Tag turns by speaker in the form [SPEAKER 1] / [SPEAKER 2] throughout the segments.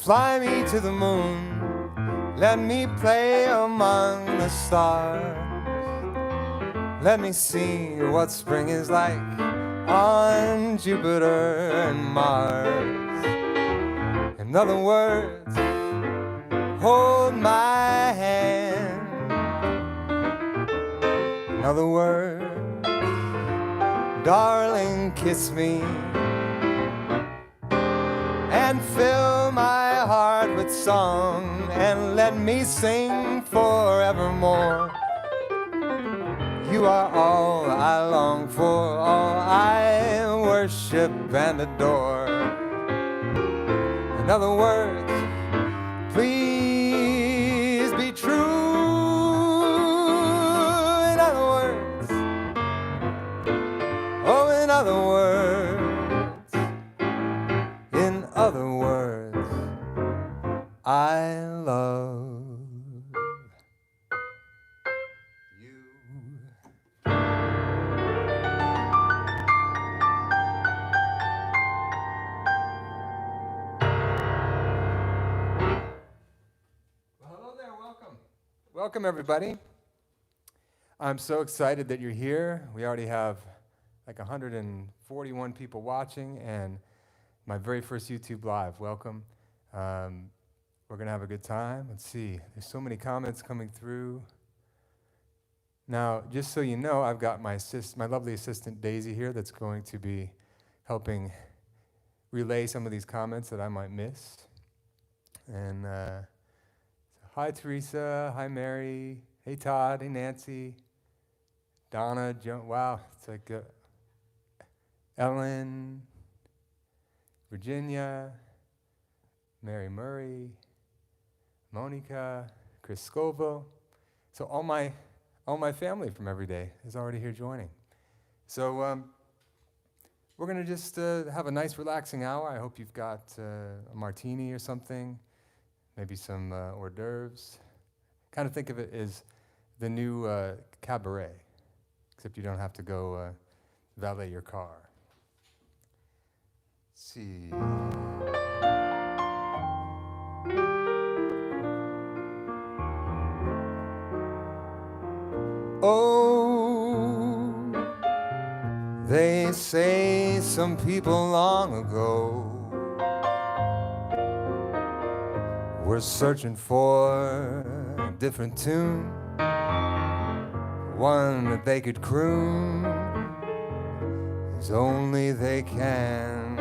[SPEAKER 1] Fly me to the moon, let me play among the stars. Let me see what spring is like on Jupiter and Mars. In other words, hold my hand. In other words, darling, kiss me and fill my heart with song and let me sing forevermore. You are all I long for, all I worship and adore. In other words, please be true. In other words, oh, in other words, in other words, I love you. Welcome, everybody. I'm so excited that you're here. We already have like 141 people watching, and my very first YouTube Live. Welcome. We're going to have a good time. Let's see. There's so many comments coming through. Now, just so you know, I've got my lovely assistant, Daisy, here that's going to be helping relay some of these comments that I might miss. And hi, Teresa. Hi, Mary. Hey, Todd. Hey, Nancy. Donna. Wow. It's like Ellen. Virginia. Mary Murray. Monica. Chris Scoville. So all my family from every day is already here joining. So we're going to just have a nice, relaxing hour. I hope you've got a martini or something. Maybe some hors d'oeuvres. Kind of think of it as the new cabaret, except you don't have to go valet your car. Let's see. Oh, they say some people long ago were searching for a different tune, one that they could croon as only they can.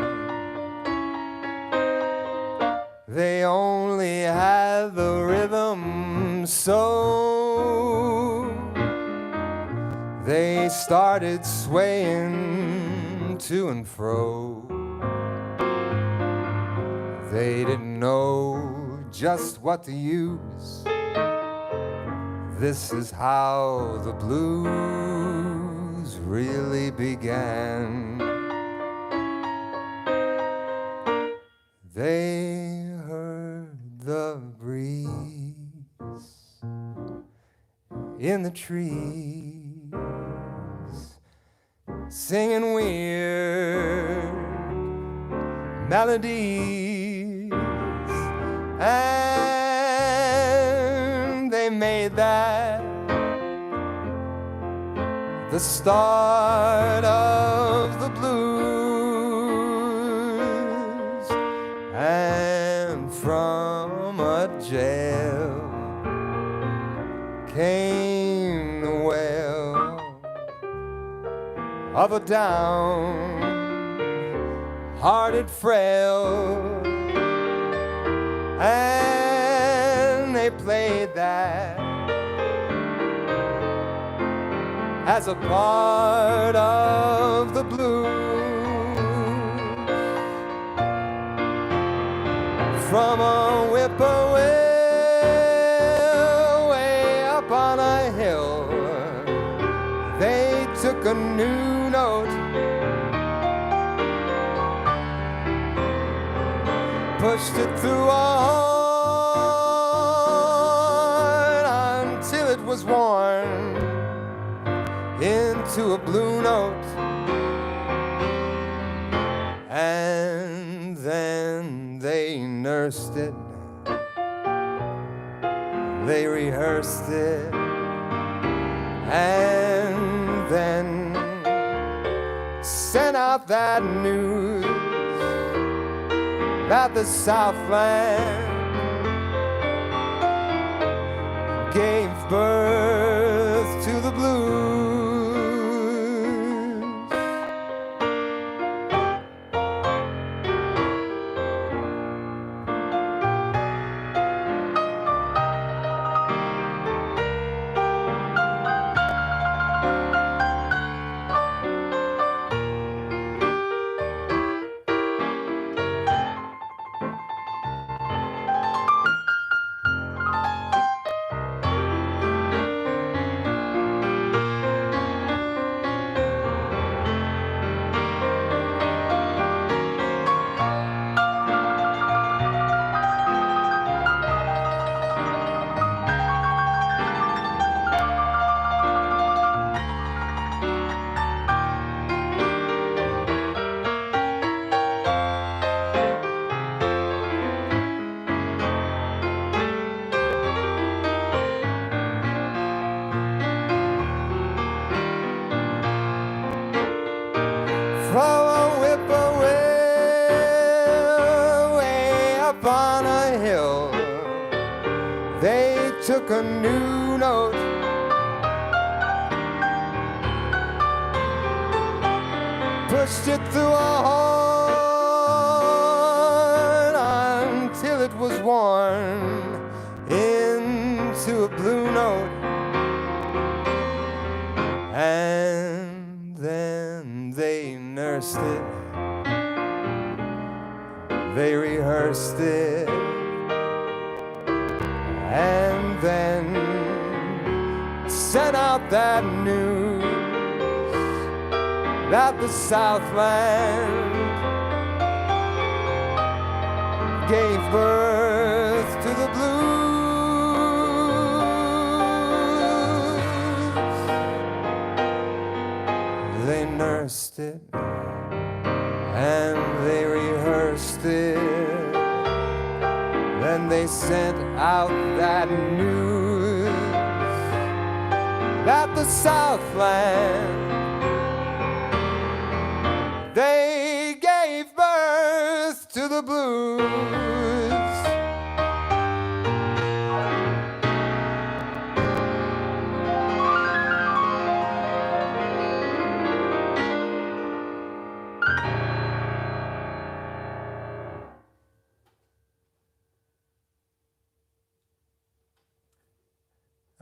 [SPEAKER 1] They only had the rhythm, so they started swaying to and fro. They didn't know just what to use. This is how the blues really began. They heard the breeze in the trees, singing weird melodies, and they made that the start of the blues. And from a jail came the wail of a down-hearted frail, and they played that as a part of the blues. From a whippoorwill way up on a hill, they took a new note, pushed it through a horn until it was worn into a blue note. And then they nursed it, they rehearsed it, and then sent out that news that the Southland gave birth to the blues. From a whippoorwill way up on a hill, they took a new note, pushed it through a horn until it was worn into a blue note, and then they nursed it, they rehearsed it, and then sent out that news that the Southland gave birth to the blues. They nursed it and they rehearsed it, then they sent out that news that the Southland, they gave birth to the blues.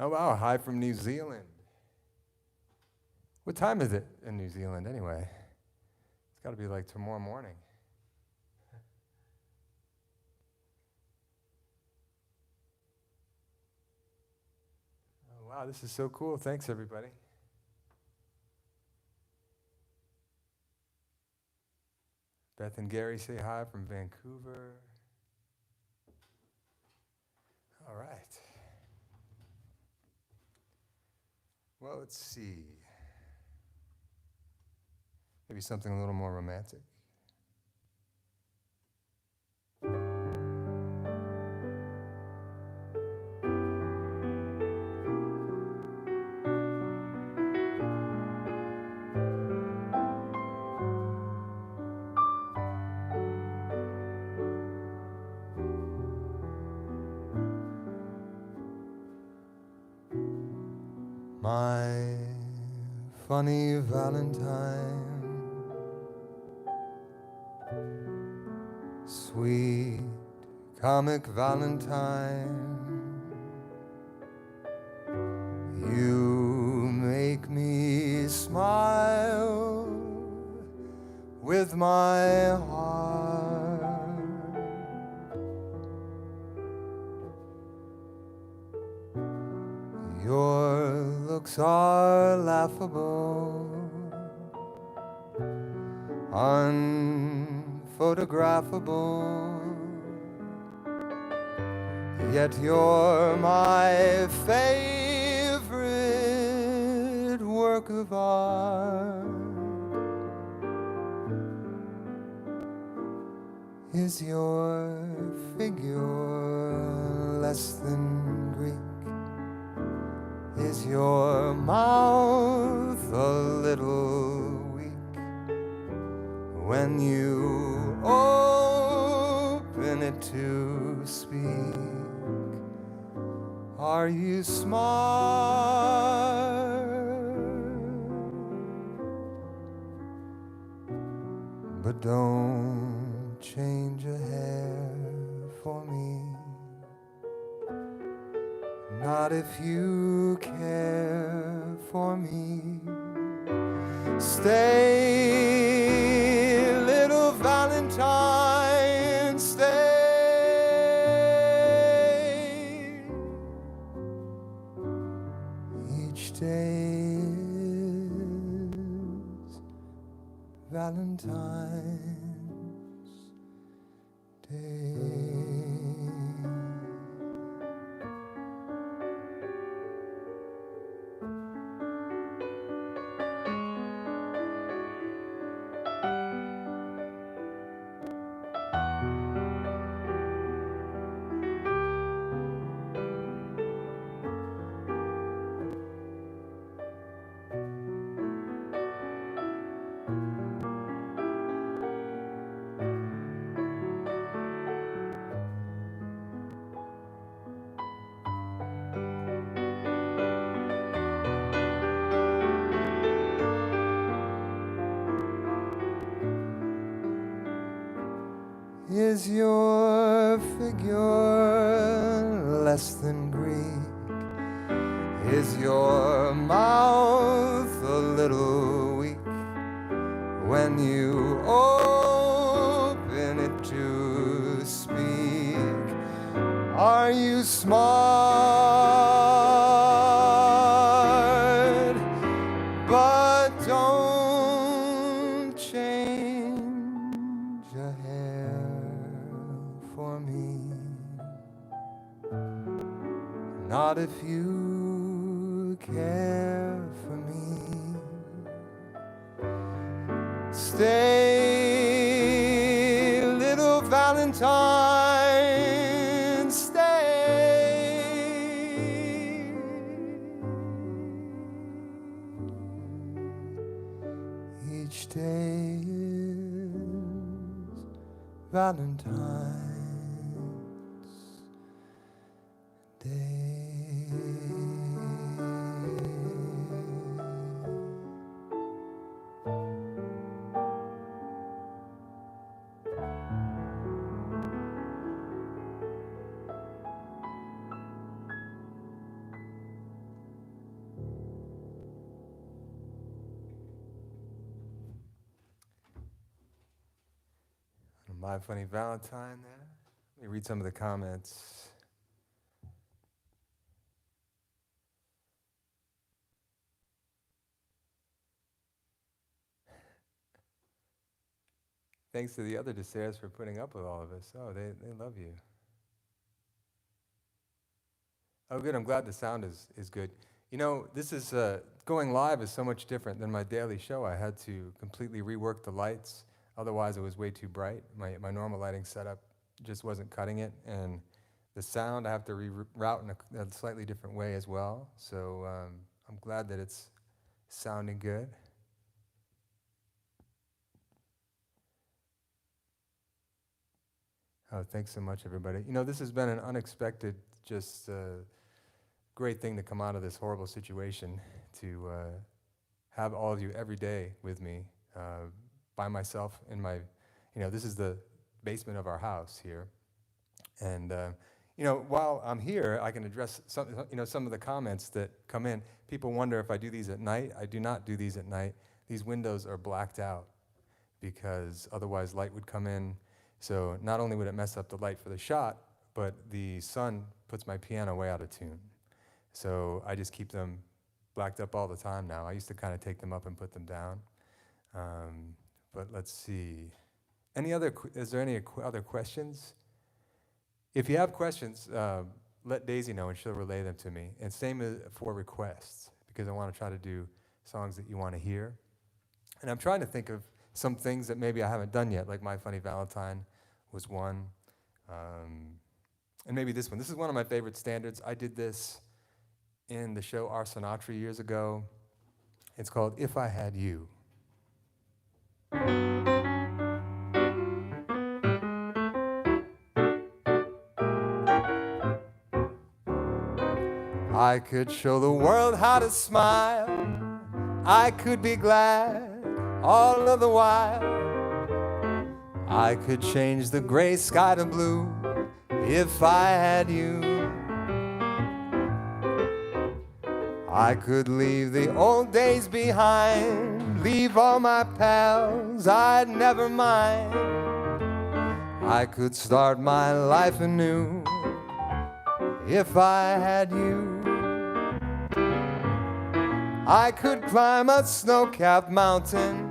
[SPEAKER 1] Oh wow, hi from New Zealand. What time is it in New Zealand anyway? It's got to be like tomorrow morning. Oh, wow, this is so cool. Thanks, everybody. Beth and Gary say hi from Vancouver. All right. Well, let's see. Maybe something a little more romantic. My funny Valentine, sweet comic Valentine, you make me smile with my heart. Your looks are laughable, unphotographable, yet you're my favorite work of art. Is your figure less than Greek? Is your mouth a little weak when you open it to speak? Are you smart? But don't change a hair for me. Not if you care for me. Stay, little Valentine, stay. Each day is Valentine's Day. Is your figure less than Greek? Is your mouth a little weak when you open it to speak? Are you smart? But don't change a hair for me. Not if you care for me. Stay, little Valentine, stay. Each day is Valentine's Day. My Funny Valentine there. Let me read some of the comments. Thanks to the other DeSares for putting up with all of us. Oh, they love you. Oh, good. I'm glad the sound is good. You know, this is going live is so much different than my daily show. I had to completely rework the lights. Otherwise, it was way too bright. My normal lighting setup just wasn't cutting it. And the sound, I have to reroute in a slightly different way as well. So I'm glad that it's sounding good. Oh, thanks so much, everybody. You know, this has been an unexpected, just great thing to come out of this horrible situation, to have all of you every day with me, by myself in my, you know, this is the basement of our house here. And, you know, while I'm here, I can address some of the comments that come in. People wonder if I do these at night. I do not do these at night. These windows are blacked out because otherwise light would come in. So not only would it mess up the light for the shot, but the sun puts my piano way out of tune. So I just keep them blacked up all the time now. I used to kind of take them up and put them down. But let's see. Is there any other questions? If you have questions, let Daisy know and she'll relay them to me. And same for requests, because I want to try to do songs that you want to hear. And I'm trying to think of some things that maybe I haven't done yet, like My Funny Valentine was one. And maybe this one. This is one of my favorite standards. I did this in the show Our Sinatra years ago. It's called If I Had You. I could show the world how to smile. I could be glad all of the while. I could change the gray sky to blue if I had you. I could leave the old days behind, leave all my pals, I'd never mind. I could start my life anew if I had you. I could climb a snow-capped mountain,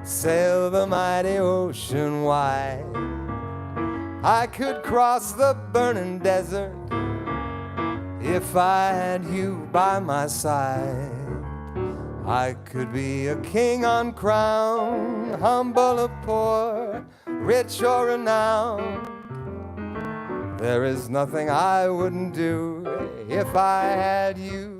[SPEAKER 1] sail the mighty ocean wide. I could cross the burning desert if I had you by my side. I could be a king on crown, humble or poor, rich or renowned. There is nothing I wouldn't do if I had you.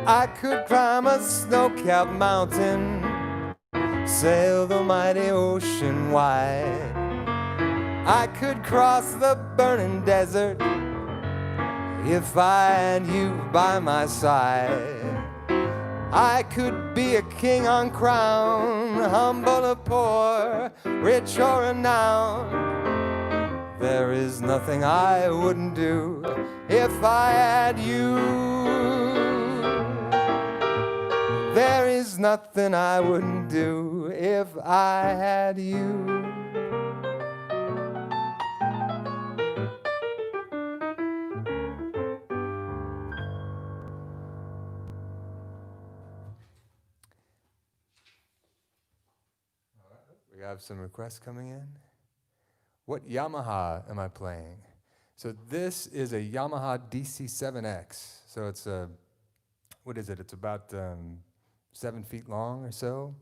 [SPEAKER 1] I could climb a snow-capped mountain, sail the mighty ocean wide. I could cross the burning desert if I had you by my side. I could be a king on crown, humble or poor, rich or renowned. There is nothing I wouldn't do if I had you. There is nothing I wouldn't do if I had you. We have some requests coming in. What Yamaha am I playing? So this is a Yamaha DC7X. So it's a, what is it? It's about 7 feet long or so,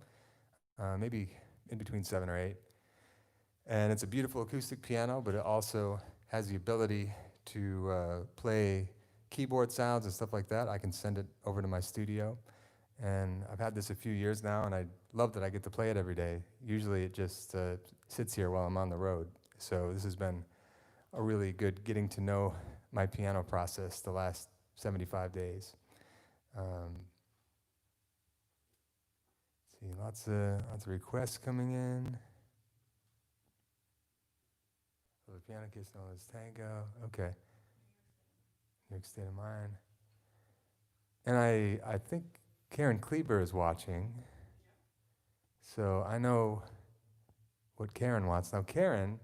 [SPEAKER 1] maybe in between 7 or 8. And it's a beautiful acoustic piano, but it also has the ability to play keyboard sounds and stuff like that. I can send it over to my studio. And I've had this a few years now, and I love that I get to play it every day. Usually it just sits here while I'm on the road. So this has been a really good getting to know my piano process the last 75 days. See, lots of requests coming in. The piano kiss known as Tango. Okay. New York State of Mind. And I think Karen Kleber is watching. So I know what Karen wants. Now Karen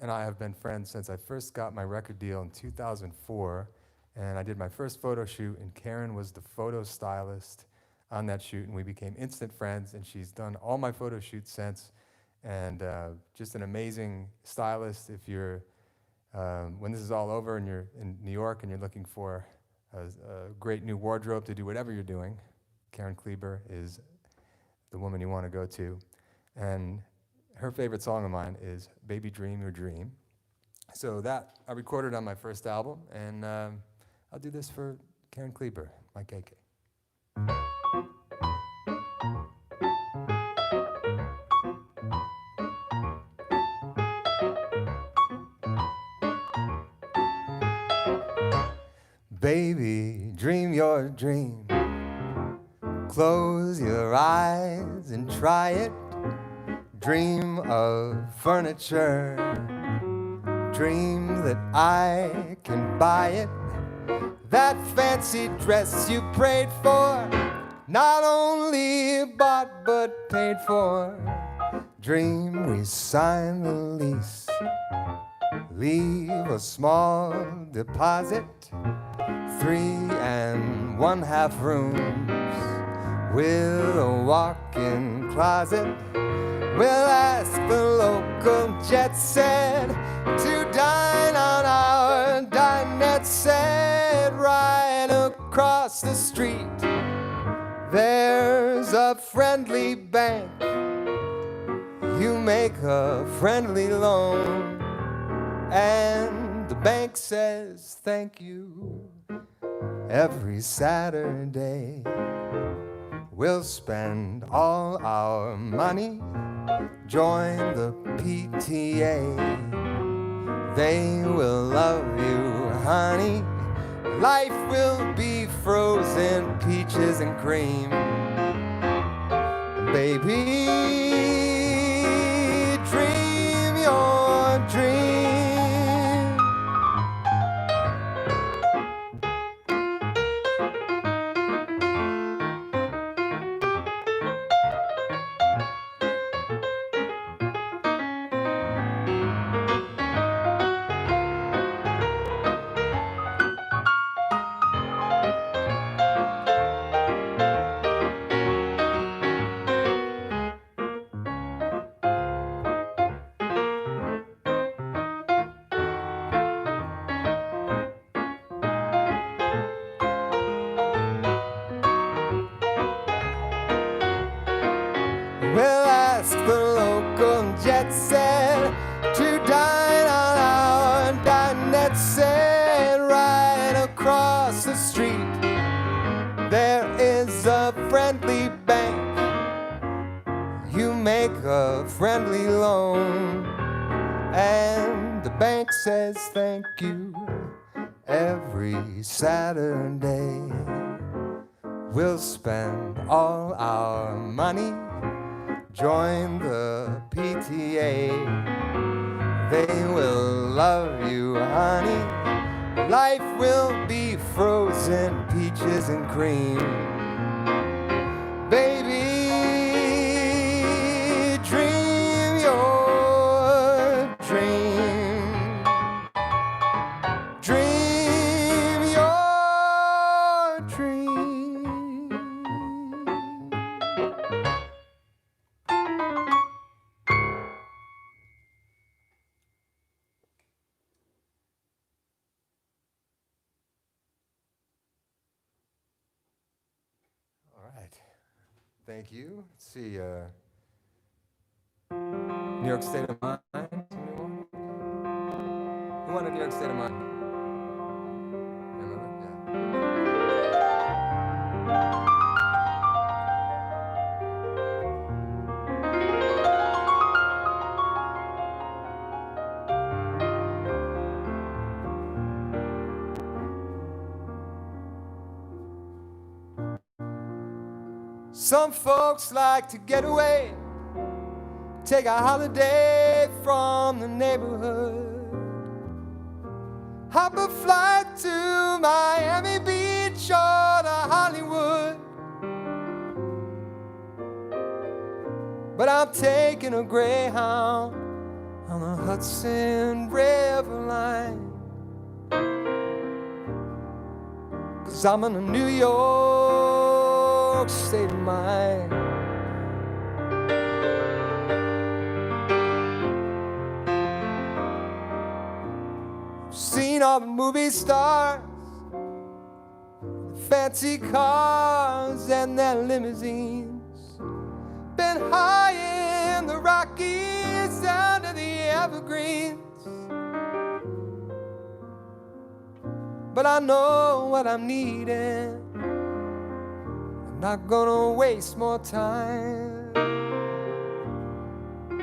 [SPEAKER 1] and I have been friends since I first got my record deal in 2004. And I did my first photo shoot, and Karen was the photo stylist on that shoot, and we became instant friends, and she's done all my photo shoots since, and just an amazing stylist. If you're, when this is all over and you're in New York and you're looking for a great new wardrobe to do whatever you're doing, Karen Kleber is the woman you want to go to. And her favorite song of mine is Baby Dream Your Dream. So that I recorded on my first album, and I'll do this for Karen Kleber, my KK. Baby, dream your dream. Close your eyes and try it. Dream of furniture. Dream that I can buy it. That fancy dress you prayed for. not only bought but paid for. Dream we sign the lease, leave a small deposit, 3½ rooms with a walk-in closet. We'll ask the local jet set to dine on our dinette set. Right across the street there's a friendly bank. You make a friendly loan and the bank says thank you. Every Saturday we'll spend all our money, join the PTA. They will love you, honey. Life will be frozen peaches and cream. Baby, dream your dream. We'll ask the local jet set to dine on our dinette set. Right across the street there is a friendly bank. You make a friendly loan and the bank says thank you. Every Saturday we'll spend all our money, join the PTA. They will love you, honey. Life will be frozen peaches and cream. Baby, dream your dream. Dream your dream. All right. Thank you. Let's see. New York State of Mind. Who wanted New York State of Mind? Remember? Some folks like to get away, take a holiday from the neighborhood, hop a flight to Miami Beach or to Hollywood. But I'm taking a Greyhound on the Hudson River line, 'cause I'm in a New York state of mind. Seen all the movie stars, fancy cars and their limousines. Been high in the Rockies under the Evergreens. But I know what I'm needing. I'm not gonna waste more time,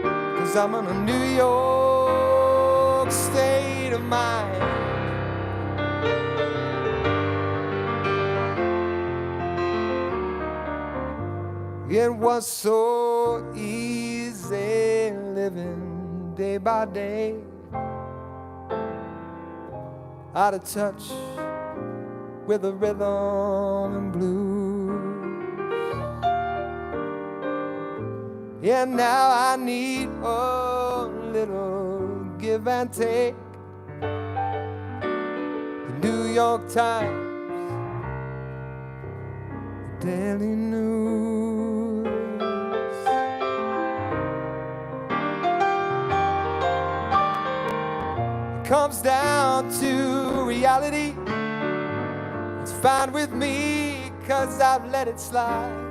[SPEAKER 1] 'cause I'm in a New York state of mind. It was so easy living day by day, out of touch with the rhythm and blues. Yeah, now I need a little give and take. The New York Times, the Daily News. It comes down to reality. It's fine with me, 'cause I've let it slide.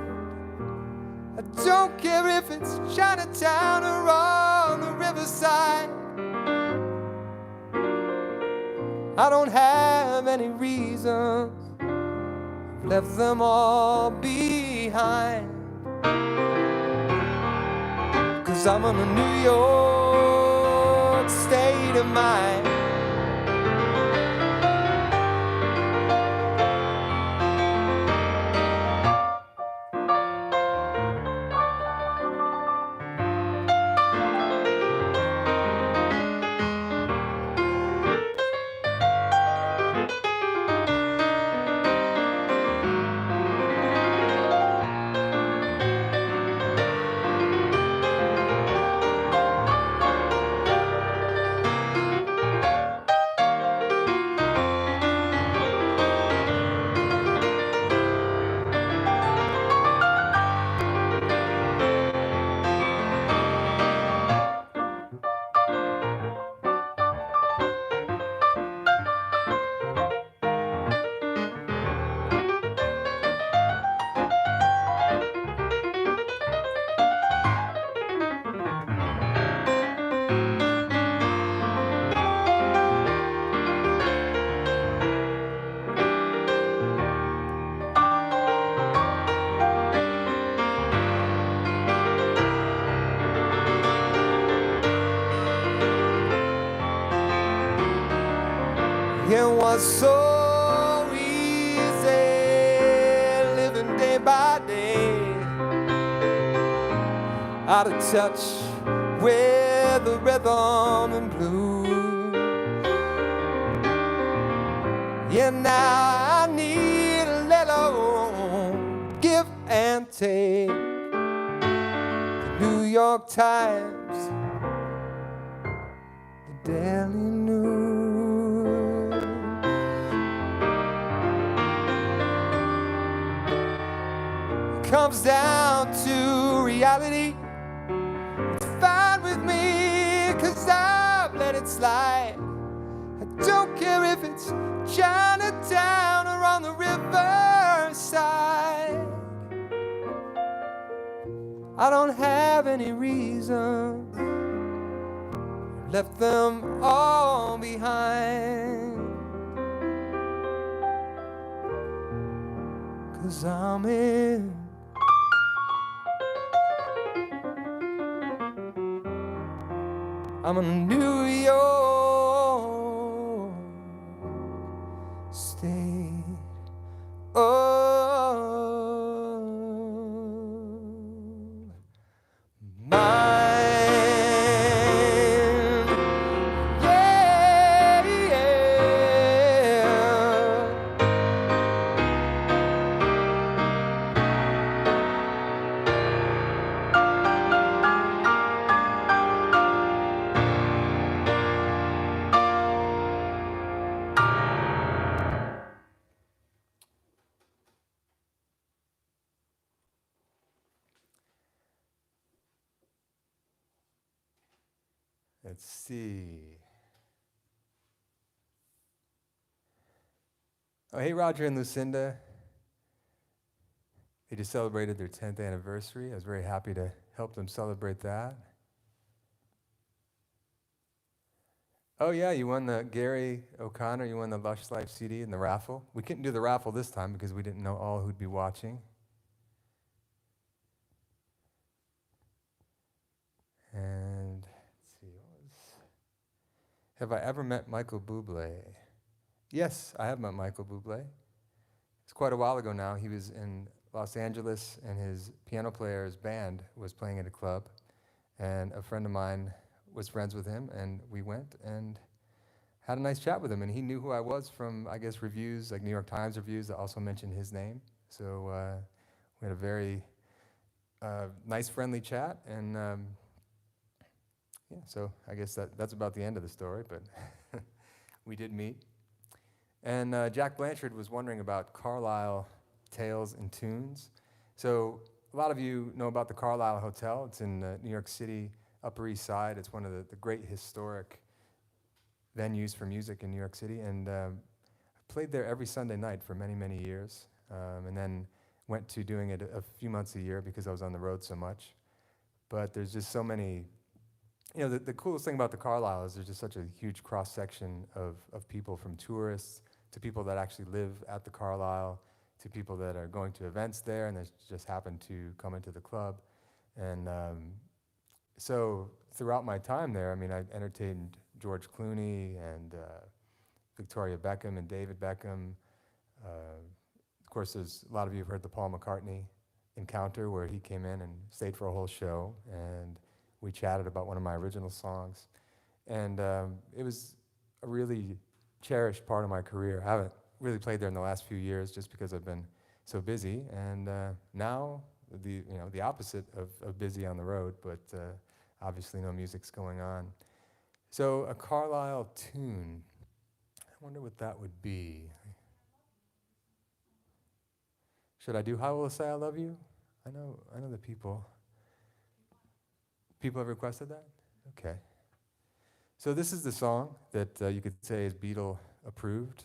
[SPEAKER 1] I don't care if it's Chinatown or on the riverside. I don't have any reasons, I've left them all behind. 'Cause I'm in a New York state of mind. It was so easy living day by day, out of touch with the rhythm and blues. Yeah, now I need a little give and take. The New York Times, the Daily News. Comes down to reality. It's fine with me, 'cause I've let it slide. I don't care if it's Chinatown or on the riverside. I don't have any reason, left them all behind. 'Cause I'm in New York state of mind. Yeah, yeah. Let's see. Oh, hey, Roger and Lucinda. They just celebrated their 10th anniversary. I was very happy to help them celebrate that. Oh, yeah, you won the Gary O'Connor, you won the Lush Life CD in the raffle. We couldn't do the raffle this time because we didn't know all who'd be watching. And let's see, have I ever met Michael Bublé? Yes, I have met Michael Bublé. It's quite a while ago now. He was in Los Angeles, and his piano player's band was playing at a club, and a friend of mine was friends with him, and we went and had a nice chat with him, and he knew who I was from, I guess, reviews, like New York Times reviews that also mentioned his name. So we had a very nice, friendly chat, and yeah, so I guess that's about the end of the story, but we did meet. And Jack Blanchard was wondering about Carlisle tales and tunes. So a lot of you know about the Carlisle Hotel. It's in New York City, Upper East Side. It's one of the great historic venues for music in New York City, and I played there every Sunday night for many, many years, and then went to doing it a few months a year because I was on the road so much. But there's just so many, the coolest thing about the Carlisle is there's just such a huge cross-section of people, from tourists to people that actually live at the Carlisle, to people that are going to events there and that just happen to come into the club. And so throughout my time there, I mean, I entertained George Clooney and Victoria Beckham and David Beckham. Of course, there's a lot of you have heard the Paul McCartney encounter where he came in and stayed for a whole show, and we chatted about one of my original songs. And it was a really cherished part of my career. I haven't really played there in the last few years just because I've been so busy, and now the opposite of busy on the road, but obviously no music's going on. So a Carlisle tune, I wonder what that would be. Should I do How Will I Say I Love You? I know the people have requested that? Okay. So this is the song that you could say is Beatle approved.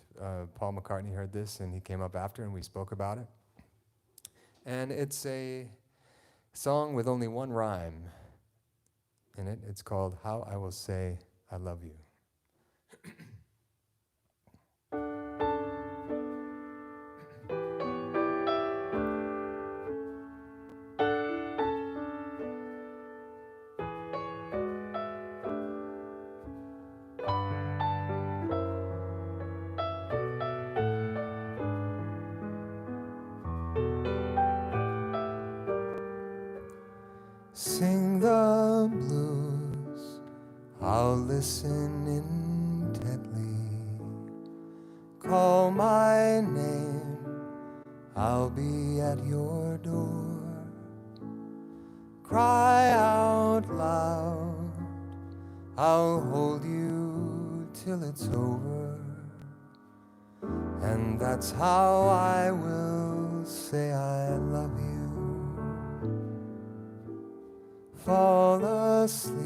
[SPEAKER 1] Paul McCartney heard this and he came up after and we spoke about it. And it's a song with only one rhyme in it. It's called How I Will Say I Love You. Sing the blues, I'll listen intently. Call my name, I'll be at your door. Cry out loud, I'll hold you till it's over. And that's how I will say I love you. Fall asleep,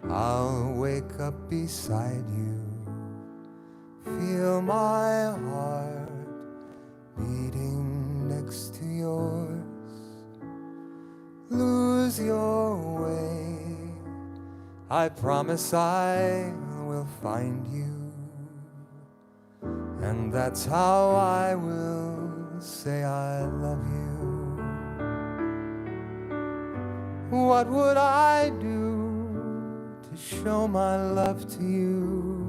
[SPEAKER 1] I'll wake up beside you. Feel my heart beating next to yours. Lose your way, I promise I will find you. And that's how I will say I love you. What would I do to show my love to you?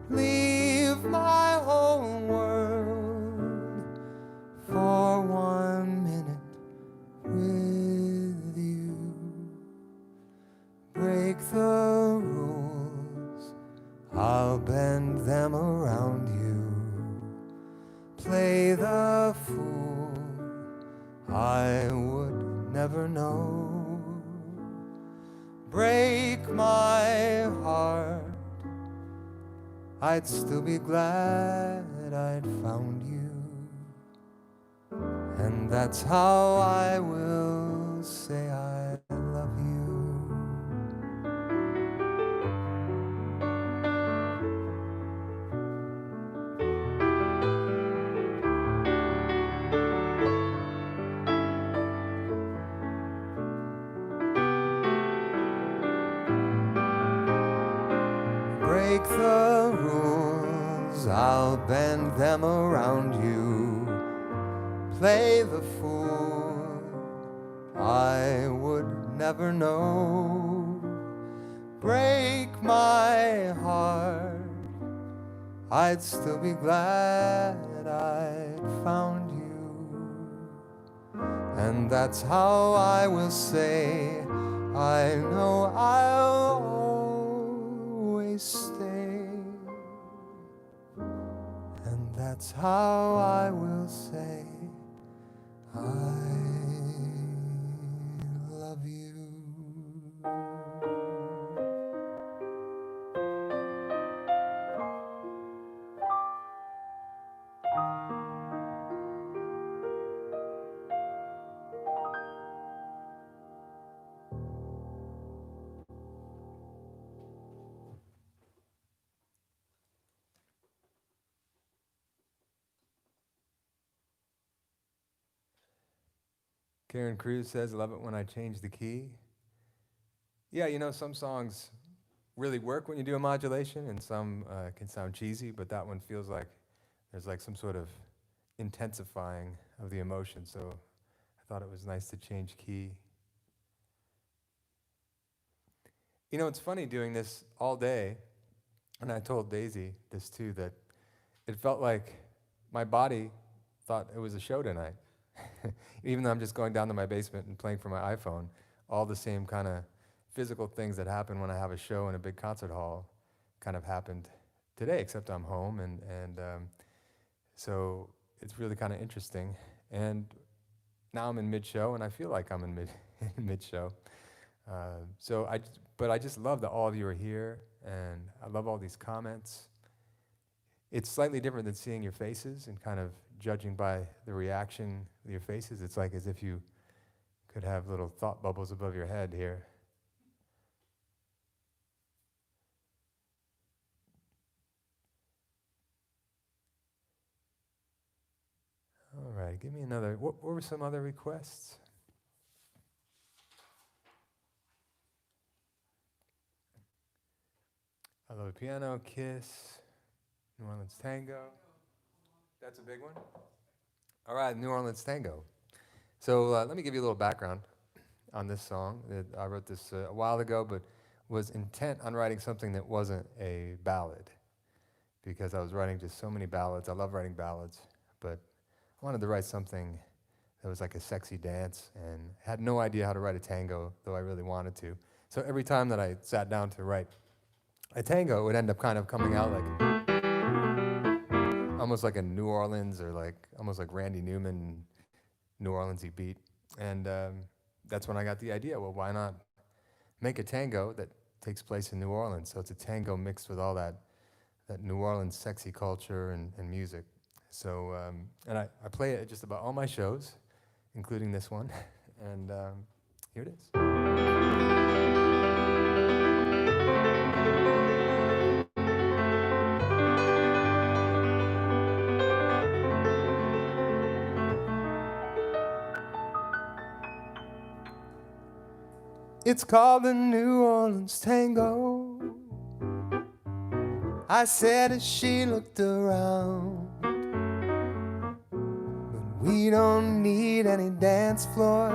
[SPEAKER 1] Leave my whole world for 1 minute with you. Break the rules, I'll bend them around you. Play the fool, I would never know. Break my heart, I'd still be glad I'd found you. And that's how I will say I love you. Break the rules, I'll bend them around you. Play the fool, I would never know. Break my heart, I'd still be glad I'd found you. And that's how I will say I know I'll always stay. And that's how I will say I Karen Cruz says, love it when I change the key. Yeah, you know, some songs really work when you do a modulation, and some can sound cheesy, but that one feels like there's like some sort of intensifying of the emotion, so I thought it was nice to change key. You know, it's funny doing this all day, and I told Daisy this too, that it felt like my body thought it was a show tonight. Even though I'm just going down to my basement and playing from my iPhone, all the same kind of physical things that happen when I have a show in a big concert hall kind of happened today, except I'm home, and so it's really kind of interesting. And now I'm in mid-show, and I feel like I'm in mid-show. But I just love that all of you are here, and I love all these comments. It's slightly different than seeing your faces and kind of judging by the reaction of your faces. It's like as if you could have little thought bubbles above your head here. All right, give me another. What were some other requests? I love a piano, Kiss, New Orleans Tango. That's a big one. All right, New Orleans Tango. So let me give you a little background on this song. I wrote this a while ago, but was intent on writing something that wasn't a ballad, because I was writing just so many ballads. I love writing ballads, but I wanted to write something that was like a sexy dance, and had no idea how to write a tango, though I really wanted to. So every time that I sat down to write a tango, it would end up kind of coming out like almost like a New Orleans, or like almost like Randy Newman, New Orleans-y beat. And that's when I got the idea, well, why not make a tango that takes place in New Orleans? So it's a tango mixed with all that New Orleans sexy culture and music. So, and I play it at just about all my shows, including this one. And here it is. It's called the New Orleans Tango, I said as she looked around. But we don't need any dance floor,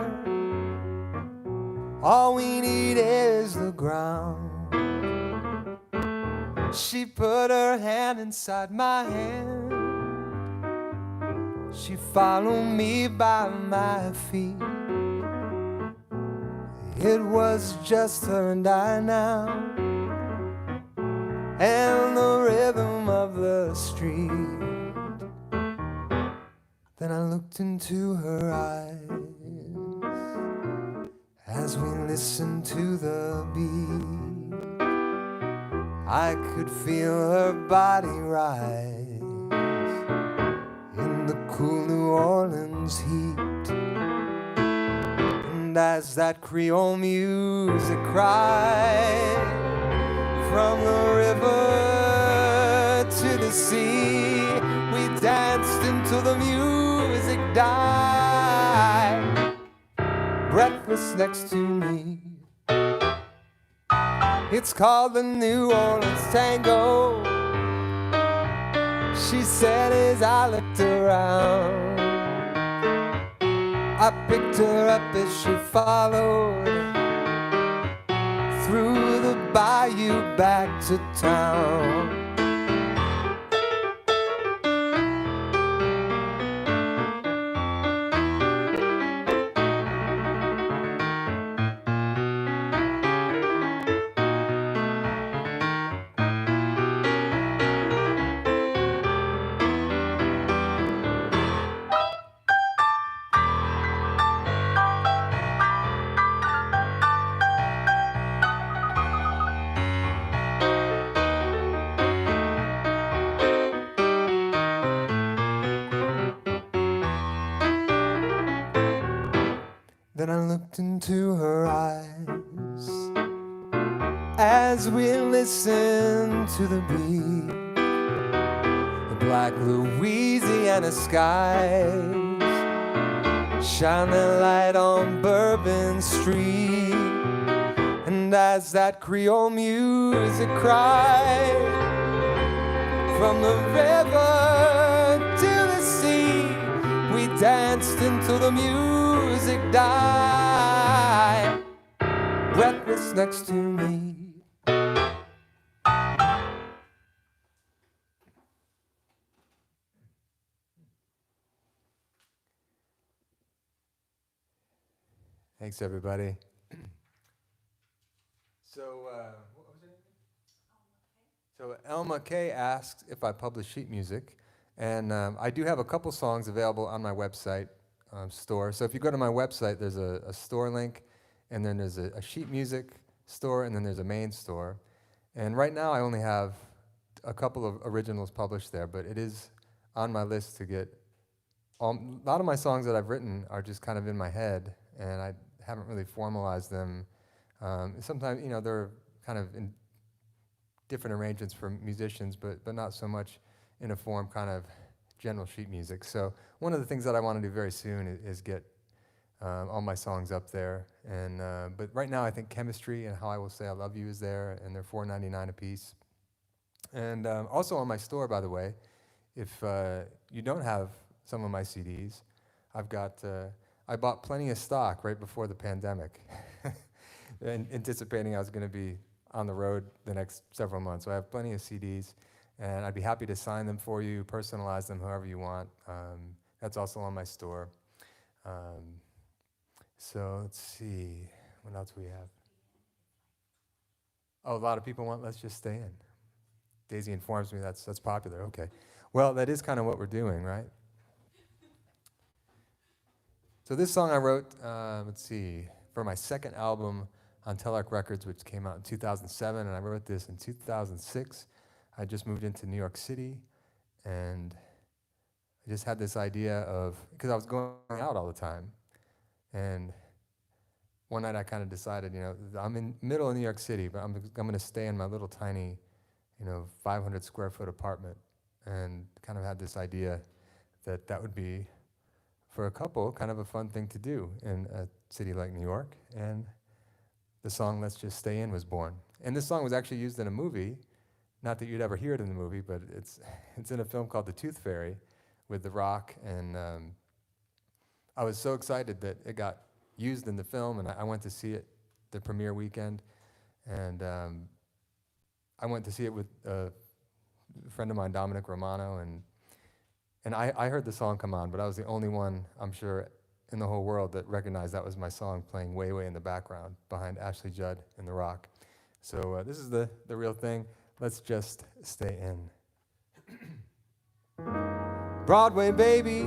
[SPEAKER 1] all we need is the ground. She put her hand inside my hand, she followed me by my feet. It was just her and I now, and the rhythm of the street. Then I looked into her eyes as we listened to the beat. I could feel her body rise in the cool New Orleans heat. And as that Creole music cried from the river to the sea, we danced until the music died. Breakfast next to me. It's called the New Orleans Tango, she said as I looked around. I picked her up as she followed through the bayou back to town. Then I looked into her eyes as we listened to the beat. The black Louisiana skies shine their light on Bourbon Street. And as that Creole music cried from the river to the sea, we danced until the music died, breathless next to me. Thanks, everybody. What was your name? So Elma Kay asked if I publish sheet music, and I do have a couple songs available on my website store. So if you go to my website, there's a store link, and then there's a sheet music store, and then there's a main store. And right now I only have a couple of originals published there, but it is on my list to get. A lot of my songs that I've written are just kind of in my head, and I haven't really formalized them. Sometimes, they're kind of in different arrangements for musicians, but not so much in a form kind of general sheet music. So one of the things that I want to do very soon is get all my songs up there. And but right now I think Chemistry and How I Will Say I Love You is there, and they're $4.99 a piece. And also on my store, by the way, if you don't have some of my CDs, I've got, I bought plenty of stock right before the pandemic, anticipating I was going to be on the road the next several months. So I have plenty of CDs, and I'd be happy to sign them for you, personalize them however you want. That's also on my store. So let's see, what else we have? Oh, a lot of people want Let's Just Stay In. Daisy informs me that's popular, okay. Well, that is kind of what we're doing, right? So this song I wrote, let's see, for my second album on Telearch Records, which came out in 2007, and I wrote this in 2006. I just moved into New York City, and I just had this idea of, because I was going out all the time, and one night I kind of decided, I'm in the middle of New York City, but I'm going to stay in my little tiny, 500 square foot apartment, and kind of had this idea that would be, for a couple, kind of a fun thing to do in a city like New York. And the song Let's Just Stay In was born. And this song was actually used in a movie, not that you'd ever hear it in the movie, but it's in a film called The Tooth Fairy with The Rock. And I was so excited that it got used in the film, and I went to see it the premiere weekend. And I went to see it with a friend of mine, Dominic Romano, and I heard the song come on, but I was the only one, I'm sure, in the whole world that recognized that was my song playing way, way in the background behind Ashley Judd and The Rock. So this is the real thing. Let's just stay in. Broadway baby,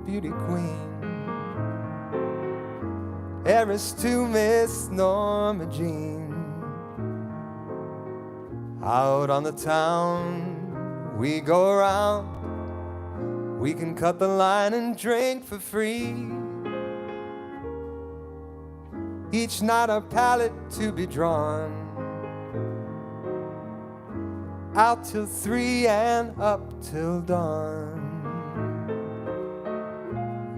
[SPEAKER 1] beauty queen, heiress to Miss Norma Jean. Out on the town we go around, we can cut the line and drink for free. Each night our palette to be drawn, out till 3 and up till dawn.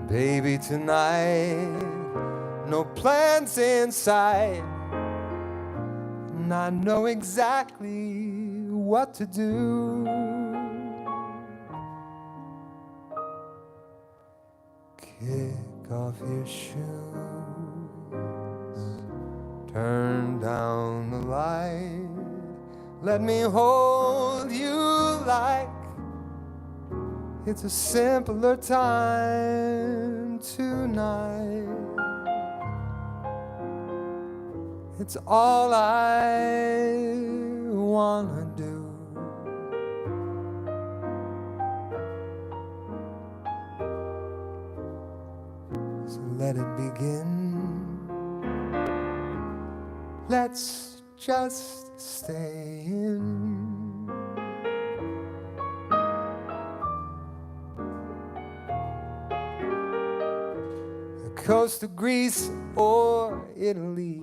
[SPEAKER 1] Baby, tonight, no plans in sight, and I know exactly what to do. Kick off your shoes, turn down the light, let me hold you like it's a simpler time tonight. It's all I wanna do. So let it begin. Let's just stay in. The coast of Greece or Italy,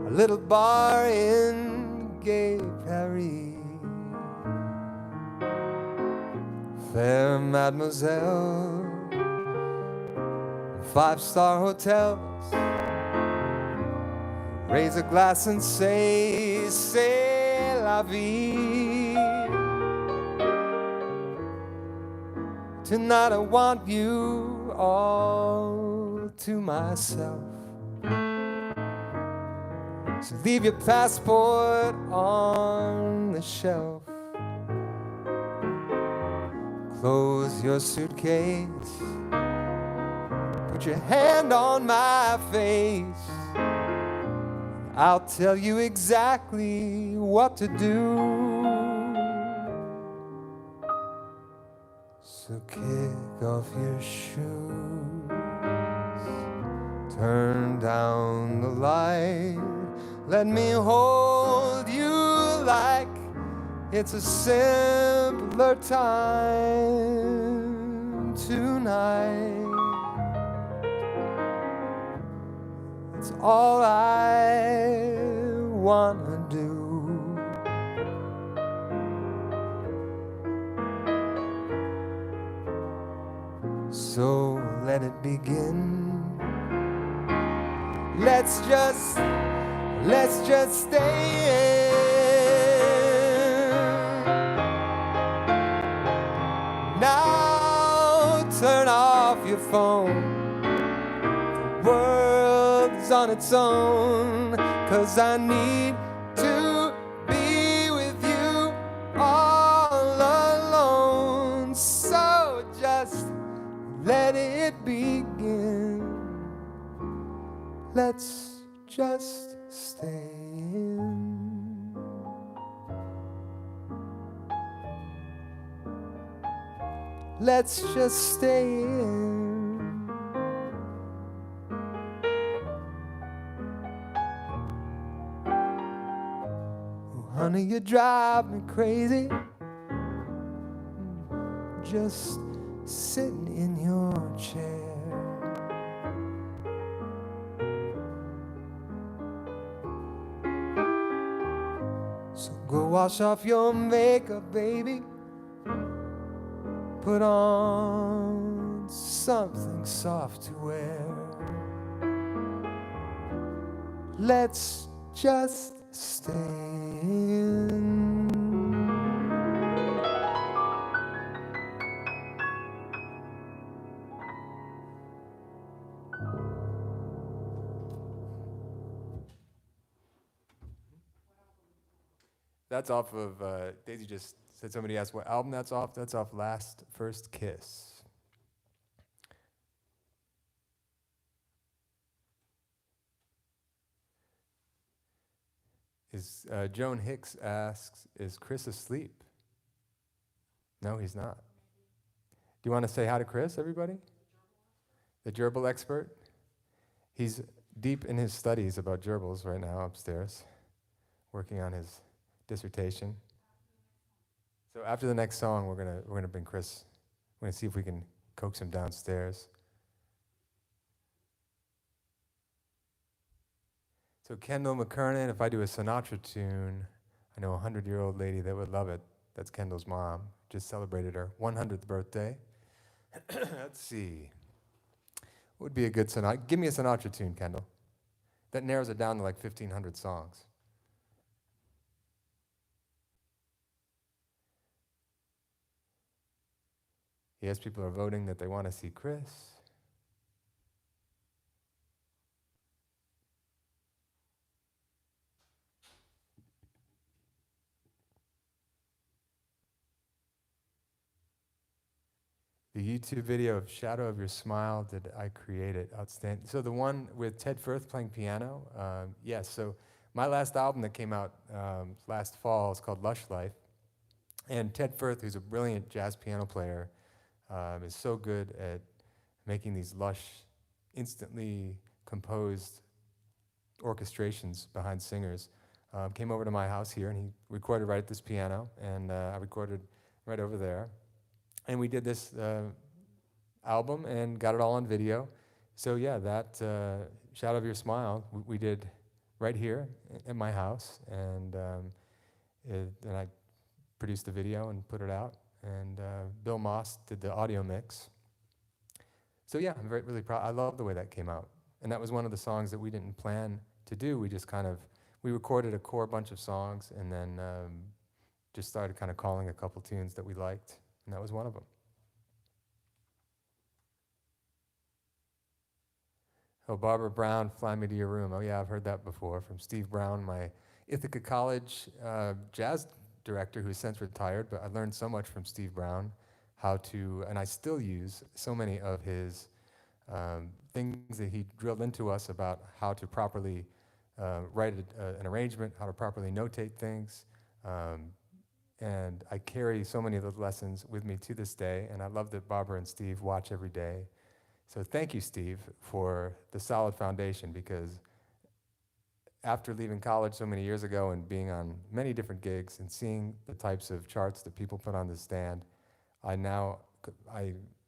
[SPEAKER 1] a little bar in gay Paris, fair mademoiselle, 5-star hotels, raise a glass and say, c'est la vie. Tonight I want you all to myself. So leave your passport on the shelf. Close your suitcase. Put your hand on my face. I'll tell you exactly what to do. So kick off your shoes. Turn down the light. Let me hold you like it's a simpler time tonight. It's all I wanna do. So let it begin. Let's just stay in. Now turn off your phone. The world's on its own. 'Cause I need to be with you all alone. So just let it begin. Let's just stay in. Let's just stay in. Oh, honey, you drive me crazy. Just sitting in your chair. So go wash off your makeup, baby. Put on something soft to wear. Let's just stay in. That's off of, Daisy just said somebody asked what album that's off. That's off Last First Kiss. Joan Hicks asks, is Chris asleep? No, he's not. Do you want to say hi to Chris, everybody? The gerbil expert? He's deep in his studies about gerbils right now upstairs, working on his dissertation. So after the next song, we're gonna bring Chris. We're gonna see if we can coax him downstairs. So Kendall McKernan, if I do a Sinatra tune, I know a 100-year-old lady that would love it. That's Kendall's mom. Just celebrated her 100th birthday. Let's see. What would be a good Sinatra? Give me a Sinatra tune, Kendall. That narrows it down to like 1,500 songs. Yes, people are voting that they want to see Chris. The YouTube video of Shadow of Your Smile, did I create it? Outstanding. So the one with Ted Firth playing piano, yes. So my last album that came out last fall is called Lush Life. And Ted Firth, who's a brilliant jazz piano player, is so good at making these lush, instantly composed orchestrations behind singers. Came over to my house here, and he recorded right at this piano, and I recorded right over there. And we did this album and got it all on video. So yeah, that Shadow of Your Smile, we did right here in my house, and I produced the video and put it out. and Bill Moss did the audio mix. So yeah, I'm really proud. I love the way that came out. And that was one of the songs that we didn't plan to do. We just we recorded a core bunch of songs and then just started kind of calling a couple tunes that we liked, and that was one of them. Oh, Barbara Brown, Fly Me to Your Room. Oh yeah, I've heard that before from Steve Brown, my Ithaca College jazz director who's since retired, but I learned so much from Steve Brown, and I still use so many of his things that he drilled into us about how to properly write an arrangement, how to properly notate things. And I carry so many of those lessons with me to this day, and I love that Barbara and Steve watch every day. So thank you, Steve, for the solid foundation, because after leaving college so many years ago and being on many different gigs and seeing the types of charts that people put on the stand, I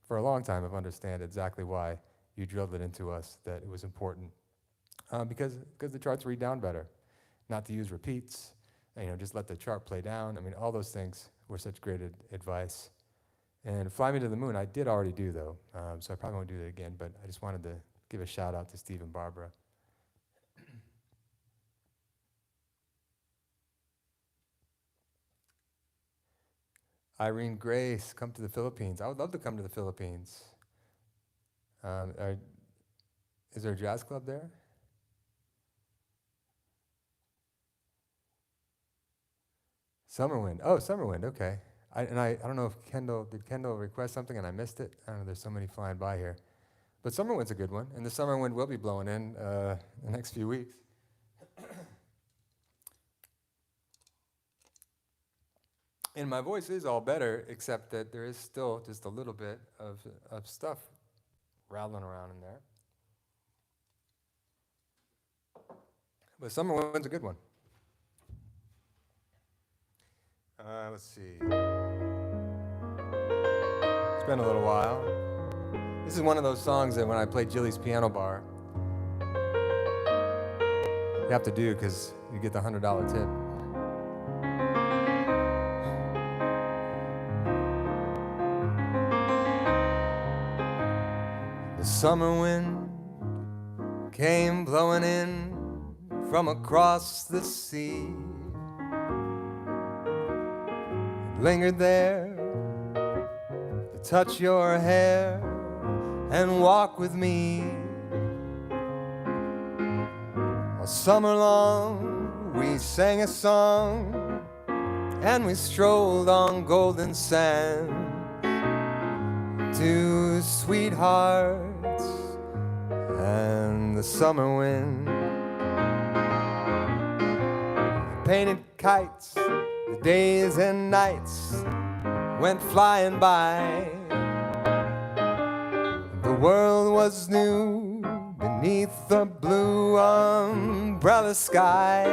[SPEAKER 1] for a long time have understood exactly why you drilled it into us, that it was important. Because the charts read down better, not to use repeats, and, just let the chart play down. I mean, all those things were such great advice. And Fly Me to the Moon, I did already do, though, so I probably won't do that again, but I just wanted to give a shout out to Steve and Barbara. Irene Grace, come to the Philippines. I would love to come to the Philippines. Is there a jazz club there? Summerwind. Oh, Summerwind, okay. I don't know if did Kendall request something and I missed it? I don't know, there's so many flying by here. But Summerwind's a good one, and the Summerwind will be blowing in the next few weeks. And my voice is all better, except that there is still just a little bit of stuff rattling around in there. But Summerwind's a good one. Let's see. It's been a little while. This is one of those songs that when I play Jilly's Piano Bar, you have to do because you get the $100 tip. The summer wind came blowing in from across the sea. It lingered there to touch your hair and walk with me. All summer long we sang a song and we strolled on golden sand to sweethearts and the summer wind. Painted kites, the days and nights went flying by. The world was new beneath the blue umbrella sky.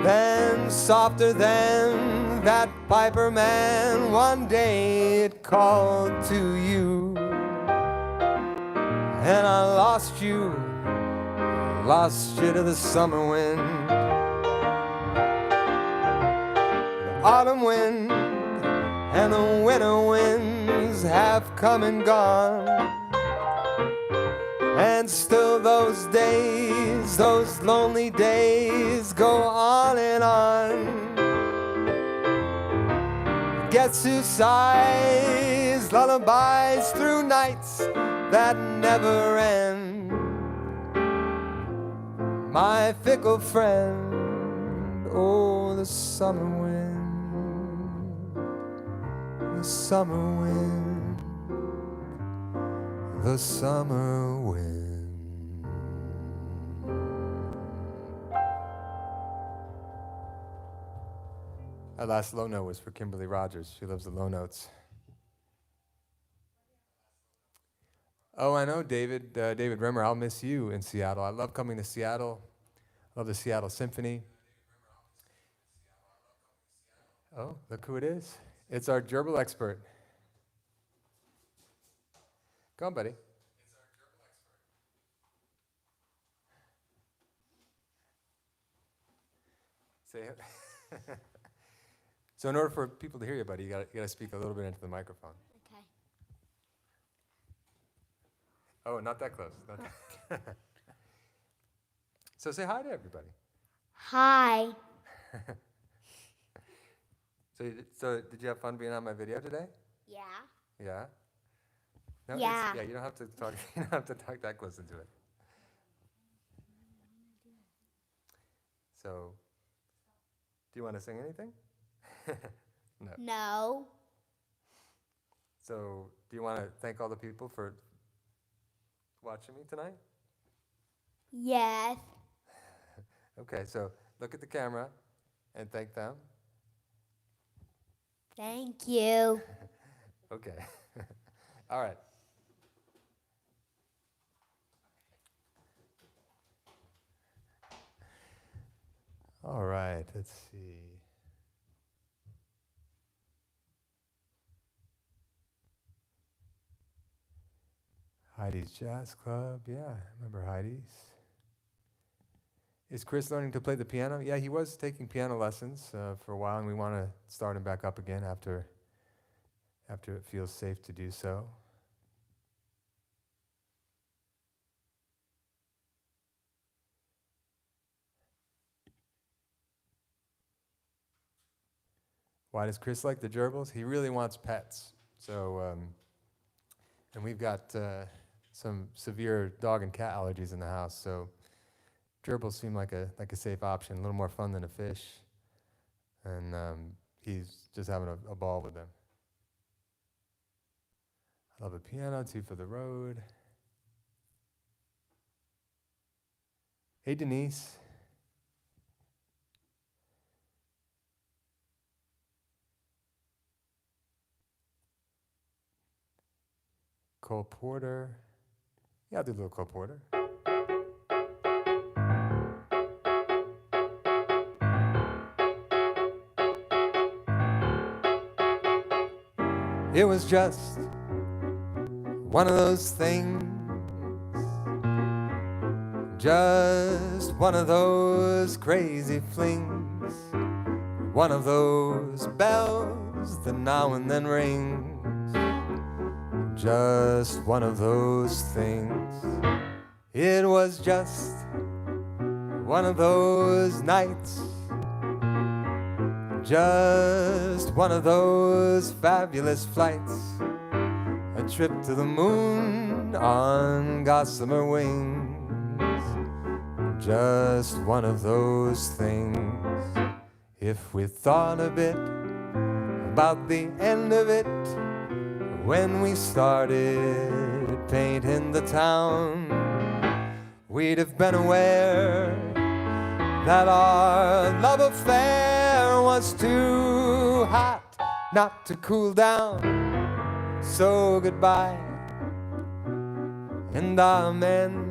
[SPEAKER 1] Then, softer than that piper man, one day it called to you. And I lost you to the summer wind. The autumn wind and the winter winds have come and gone. And still those days, those lonely days go on and on. Guess who sighs lullabies through nights that never end? My fickle friend, oh, the summer wind, the summer wind, the summer wind. That last low note was for Kimberly Rogers. She loves the low notes. Oh, I know, David Rimmer. I'll miss you in Seattle. I love coming to Seattle. I love the Seattle Symphony. Oh, look who it is. It's our gerbil expert. Come on, buddy. Say it. So in order for people to hear you, buddy, you got to speak a little bit into the microphone.
[SPEAKER 2] Okay.
[SPEAKER 1] Oh, not that close. Not that. So say hi to everybody.
[SPEAKER 2] Hi.
[SPEAKER 1] So did you have fun being on my video today?
[SPEAKER 2] Yeah.
[SPEAKER 1] Yeah. No,
[SPEAKER 2] Yeah.
[SPEAKER 1] Yeah. You don't have to talk. You don't have to talk that close into it. So, do you want to sing anything? No.
[SPEAKER 2] No.
[SPEAKER 1] So, do you want to thank all the people for watching me tonight?
[SPEAKER 2] Yes.
[SPEAKER 1] Okay, so look at the camera and thank them.
[SPEAKER 2] Thank you.
[SPEAKER 1] Okay. All right. All right, let's see. Heidi's Jazz Club, yeah, I remember Heidi's. Is Chris learning to play the piano? Yeah, he was taking piano lessons for a while, and we want to start him back up again after it feels safe to do so. Why does Chris like the gerbils? He really wants pets. So, and we've got some severe dog and cat allergies in the house, so gerbils seem like a safe option, a little more fun than a fish. And he's just having a ball with them. I love a piano, 2 for the road. Hey, Denise. Cole Porter. Yeah, I'll do a little Cole Porter. It was just one of those things, just one of those crazy flings, one of those bells that now and then rings, just one of those things. It was just one of those nights, just one of those fabulous flights, a trip to the moon on gossamer wings, just one of those things. If we thought a bit about the end of it, when we started painting the town, we'd have been aware that our love affair was too hot not to cool down. So goodbye and amen.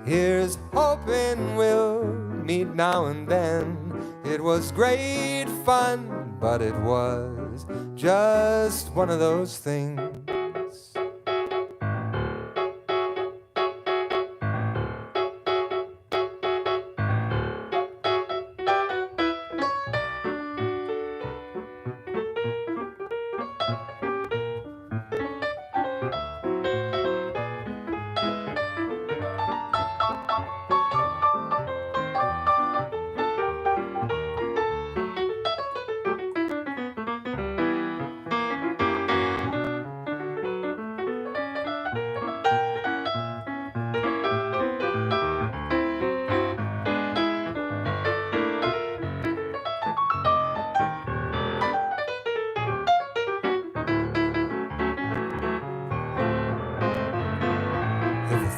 [SPEAKER 1] Here's hoping we'll meet now and then. It was great fun, but it was just one of those things.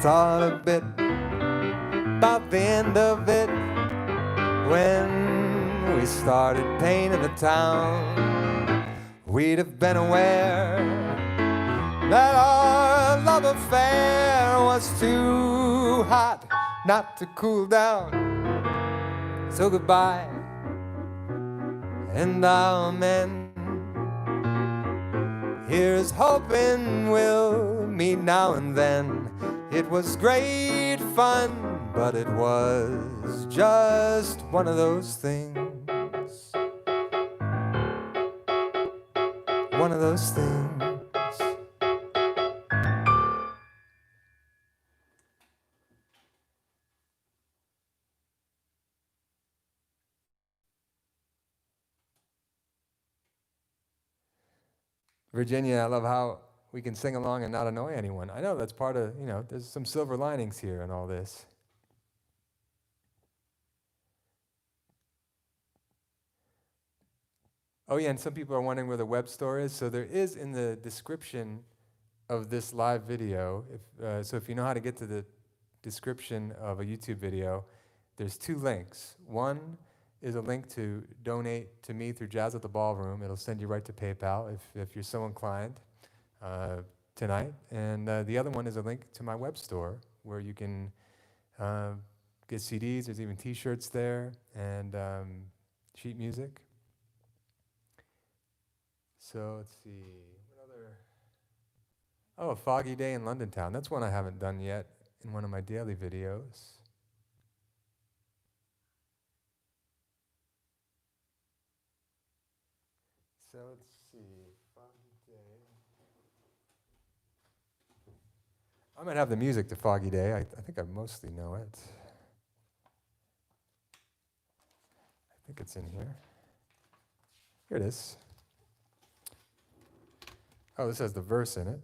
[SPEAKER 1] Thought a bit about the end of it when we started painting the town, we'd have been aware that our love affair was too hot not to cool down. So goodbye and amen. Here's hoping we'll meet now and then. It was great fun, but it was just one of those things. one of those things. Virginia, I love how we can sing along and not annoy anyone. I know that's part of, there's some silver linings here in all this. Oh yeah, and some people are wondering where the web store is. So there is in the description of this live video. So if you know how to get to the description of a YouTube video, there's 2 links. One is a link to donate to me through Jazz at the Ballroom. It'll send you right to PayPal if you're so inclined tonight. And the other one is a link to my web store where you can get CDs. There's even T-shirts there and sheet music. So let's see, what other? Oh, A Foggy Day in London Town. That's one I haven't done yet in one of my daily videos. So let's see, Foggy Day. I might have the music to Foggy Day. I think I mostly know it. I think it's in here. Here it is. Oh, this has the verse in it.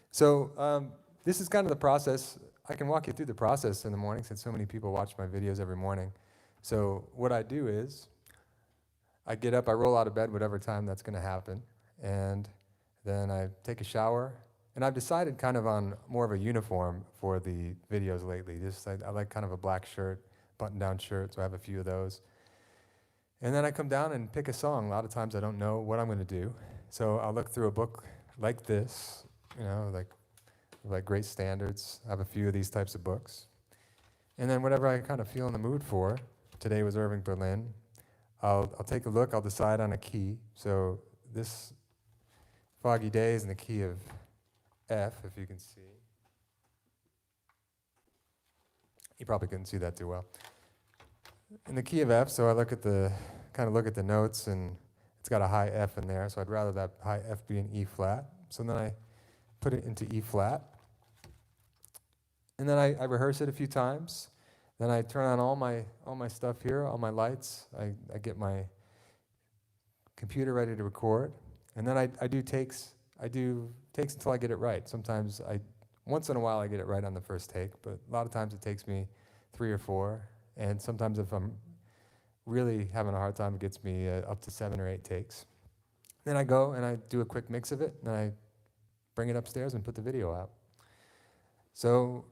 [SPEAKER 1] So this is kind of the process. I can walk you through the process in the morning since so many people watch my videos every morning. So what I do is I get up, I roll out of bed, whatever time that's going to happen, and then I take a shower. And I've decided kind of on more of a uniform for the videos lately. I like kind of a black shirt, button-down shirt, so I have a few of those. And then I come down and pick a song. A lot of times I don't know what I'm going to do. So I'll look through a book like this, like great standards. I have a few of these types of books. And then whatever I kind of feel in the mood for, today was Irving Berlin, I'll take a look, I'll decide on a key. So this Foggy Day is in the key of F, if you can see. You probably couldn't see that too well. In the key of F, so I look at the notes, and it's got a high F in there, so I'd rather that high F be in E flat. So then I put it into E flat. And then I rehearse it a few times. Then I turn on all my stuff here, all my lights. I get my computer ready to record. And then I do takes. I do takes until I get it right. Sometimes once in a while I get it right on the first take, but a lot of times it takes me 3 or 4. And sometimes if I'm really having a hard time, it gets me up to 7 or 8 takes. Then I go and I do a quick mix of it, and I bring it upstairs and put the video out. So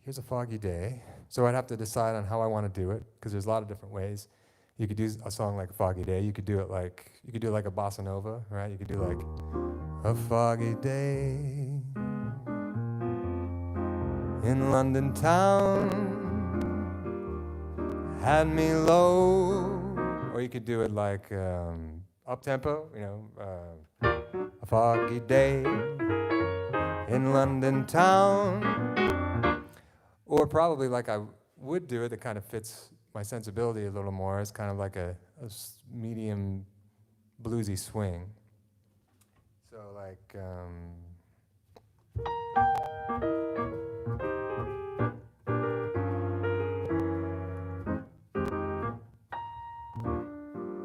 [SPEAKER 1] here's a foggy day. So I'd have to decide on how I want to do it, because there's a lot of different ways. You could do a song like A Foggy Day. You could do it like a bossa nova, right? You could do like a foggy day in London town had me low. Or you could do it like up tempo, a foggy day in London town. Or probably like I would do it that kind of fits my sensibility a little more. It's kind of like a medium bluesy swing. So like,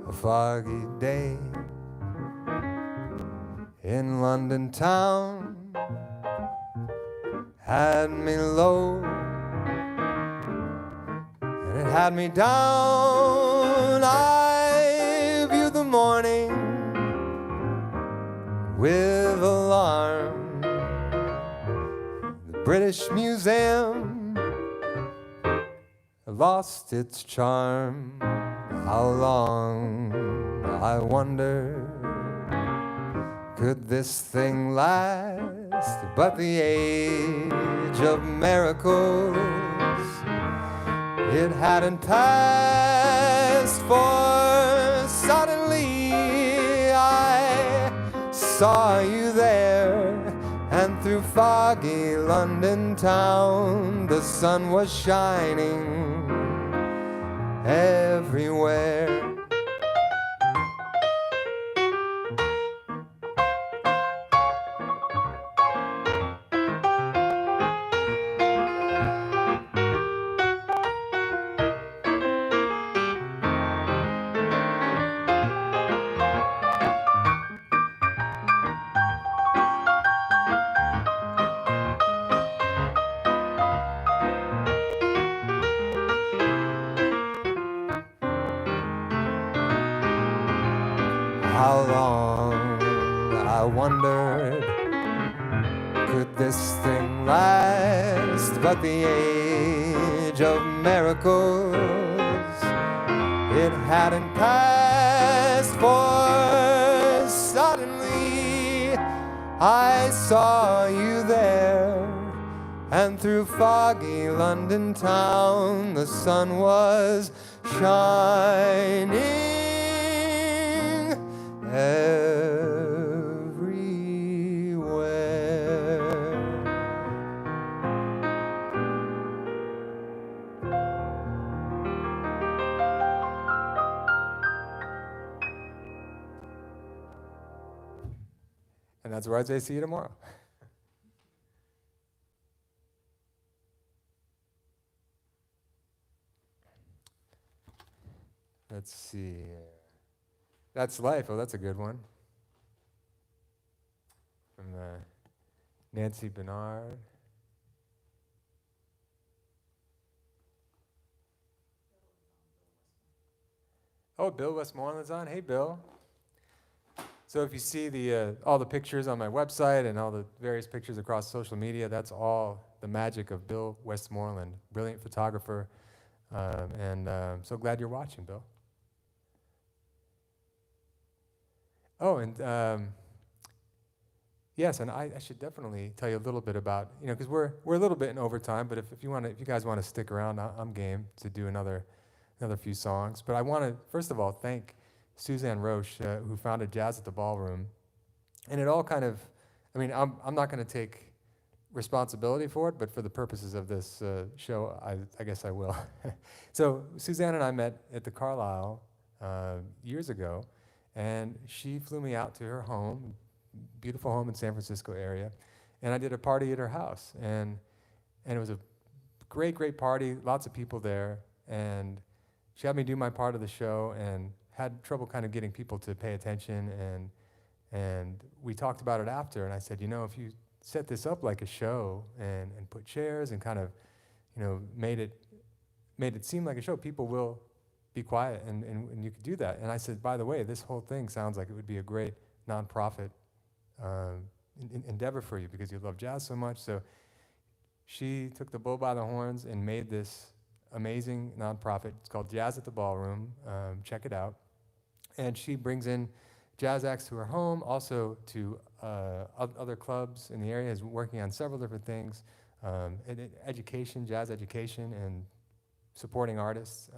[SPEAKER 1] a foggy day in London town had me low, and it had me down. I viewed the morning with alarm. The British Museum lost its charm. How long, I wonder, could this thing last? But the age of miracles, it hadn't passed, for suddenly I saw you there, and through foggy London town the sun was shining. everywhere. How long, I wondered, could this thing last? But the age of miracles, it hadn't passed, for suddenly I saw you there, and through foggy London town the sun was shining everywhere. And that's where I'd say see you tomorrow. Let's see. That's Life. Oh, that's a good one. From Nancy Bernard. Oh, Bill Westmoreland's on. Hey, Bill. So if you see all the pictures on my website and all the various pictures across social media, that's all the magic of Bill Westmoreland, brilliant photographer. And so glad you're watching, Bill. Oh, and yes, and I should definitely tell you a little bit about, because we're a little bit in overtime, but if you guys want to stick around, I'm game to do another few songs. But I want to first of all thank Suzanne Roche, who founded Jazz at the Ballroom, and it all kind of, I'm not going to take responsibility for it, but for the purposes of this show, I guess I will. So Suzanne and I met at the Carlisle years ago. And she flew me out to her home, beautiful home in San Francisco area, and I did a party at her house. And it was a great party, lots of people there, and she had me do my part of the show and had trouble kind of getting people to pay attention, and we talked about it after, and I said, if you set this up like a show and put chairs and kind of, made it seem like a show, people will be quiet, and you could do that. And I said, by the way, this whole thing sounds like it would be a great nonprofit endeavor for you because you love jazz so much. So she took the bull by the horns and made this amazing nonprofit. It's called Jazz at the Ballroom. Check it out. And she brings in jazz acts to her home, also to other clubs in the area, is working on several different things, education, jazz education, and supporting artists.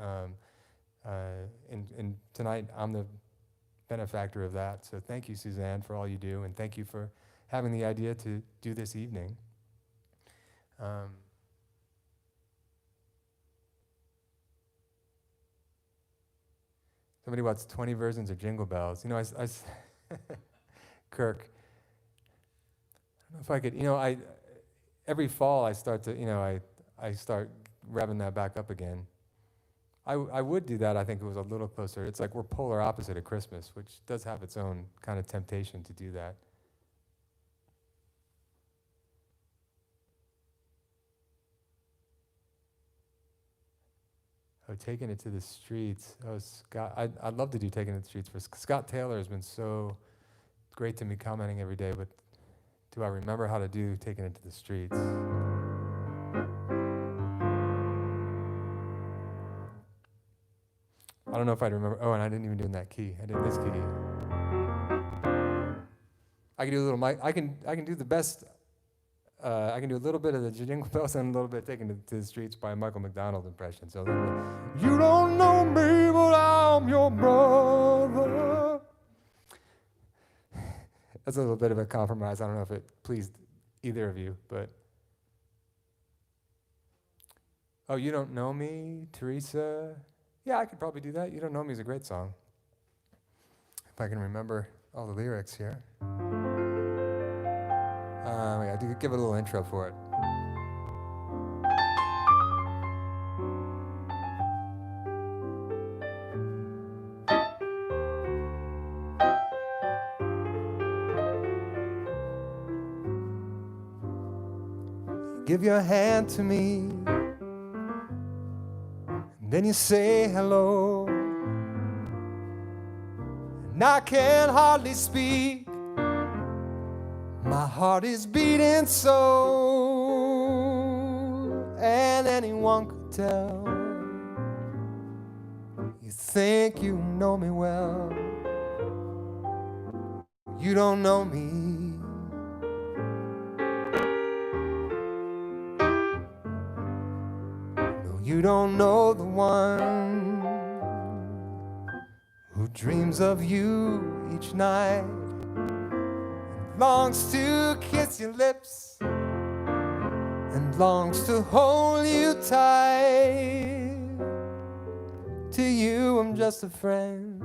[SPEAKER 1] And tonight, I'm the benefactor of that. So thank you, Suzanne, for all you do, and thank you for having the idea to do this evening. Somebody wants 20 versions of Jingle Bells. Kirk, I don't know if I could, every fall I start to, I start revving that back up again. I would do that, I think it was a little closer. It's like we're polar opposite of Christmas, which does have its own kind of temptation to do that. Oh, taking it to the streets. Oh, Scott, I'd love to do taking it to the streets. For Scott Taylor has been so great to me, commenting every day, but do I remember how to do taking it to the streets? I don't know if I'd remember. Oh, and I didn't even do it in that key. I did this key. I can do a little. I can do the best. I can do a little bit of the Jingle Bells and a little bit taking it to the streets by Michael McDonald impression. So you don't know me, but I'm your brother. That's a little bit of a compromise. I don't know if it pleased either of you, but. Oh, you don't know me, Teresa? Yeah, I could probably do that. You Don't Know Me is a great song. If I can remember all the lyrics here. Yeah, I do give a little intro for it. Give your hand to me, and then you say hello. And I can hardly speak, my heart is beating so, and anyone could tell. You think you know me well, you don't know me. No, you don't know the one who dreams of you each night, longs to kiss your lips and longs to hold you tight. To you I'm just a friend,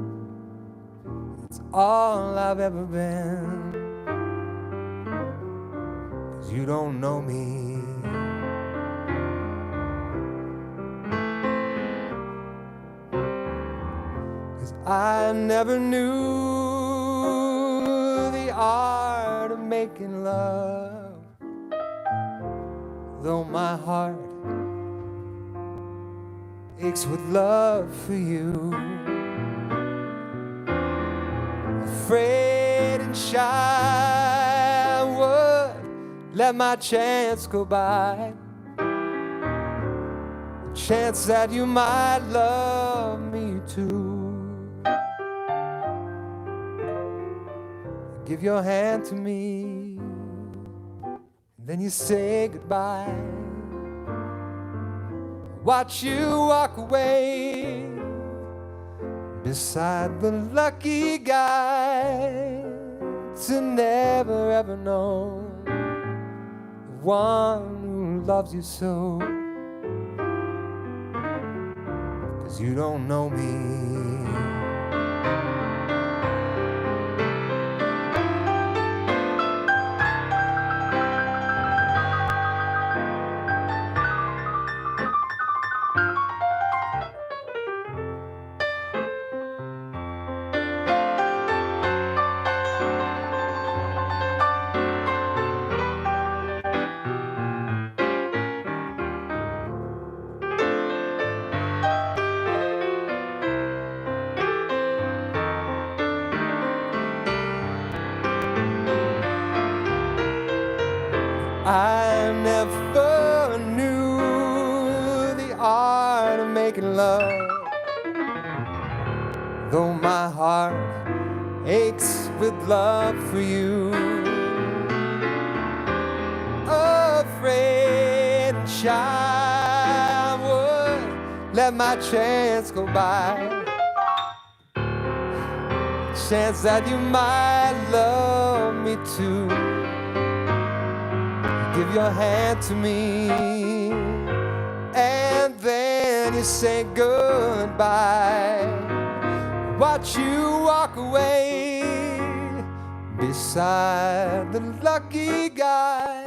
[SPEAKER 1] that's all I've ever been. 'Cause you don't know me. I never knew the art of making love, though my heart aches with love for you. Afraid and shy, I would let my chance go by, a chance that you might love me too. Give your hand to me, and then you say goodbye. Watch you walk away beside the lucky guy to never ever know the one who loves you so. 'Cause you don't know me. I never knew the art of making love, though my heart aches with love for you. Afraid and shy, I would let my chance go by, chance that you might love me too. Give your hand to me, and then you say goodbye. Watch you walk away beside the lucky guy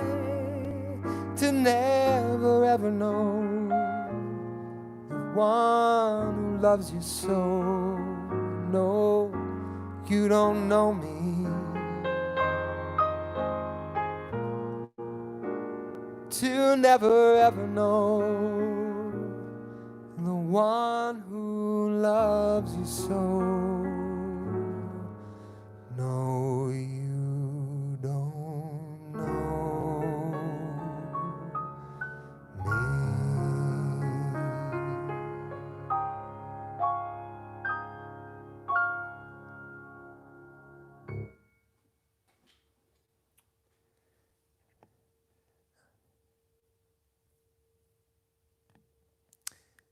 [SPEAKER 1] to never ever know the one who loves you so. No, you don't know me. To never ever know the one who loves you so. No, you don't know me.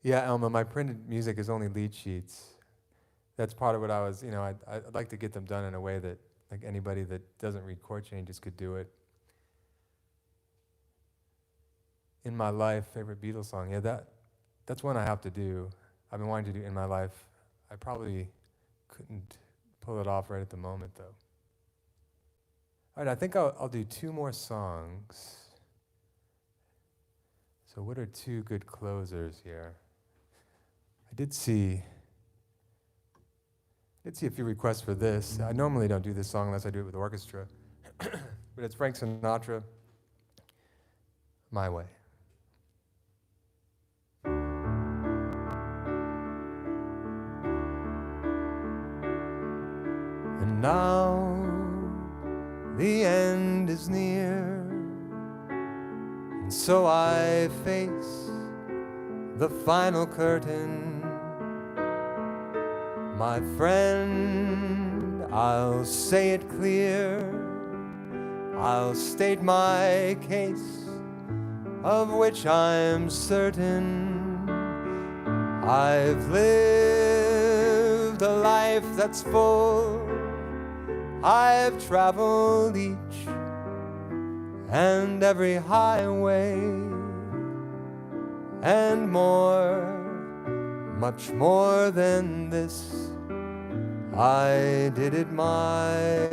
[SPEAKER 1] Yeah, Elma, my printed music is only lead sheets. That's part of what I was, I'd like to get them done in a way that like anybody that doesn't read chord changes could do it. In My Life, favorite Beatles song, yeah, that's one I have to do. I've been wanting to do in my life. I probably couldn't pull it off right at the moment, though. All right, I think I'll do 2 more songs. So what are 2 good closers here? I did see a few requests for this. I normally don't do this song unless I do it with orchestra. But it's Frank Sinatra, My Way. And now the end is near, and so I face the final curtain. My friend, I'll say it clear, I'll state my case, of which I'm certain. I've lived a life that's full, I've traveled each and every highway, and more, much more than this, I did it my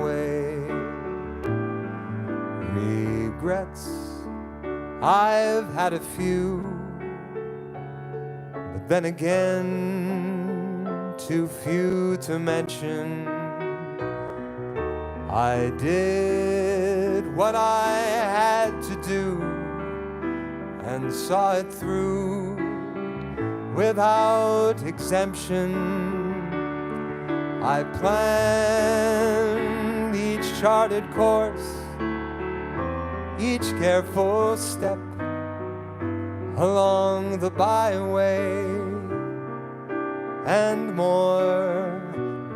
[SPEAKER 1] way. Regrets, I've had a few, but then again, too few to mention. I did what I had to do and saw it through without exemption. I planned each charted course, each careful step along the byway, and more,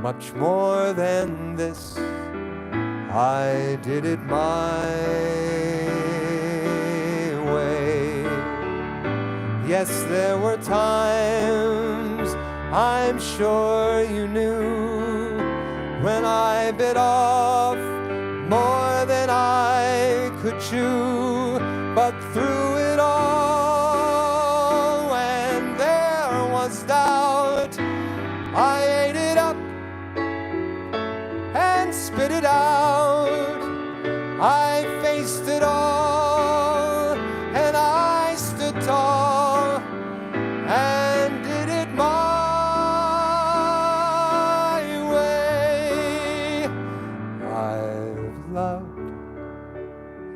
[SPEAKER 1] much more than this, I did it my way. Yes, there were times, I'm sure you knew, when I bit off more than I could chew. But through it all, when there was doubt, I ate it up and spit it out. I faced it all, and I stood tall and did it my way. I've loved,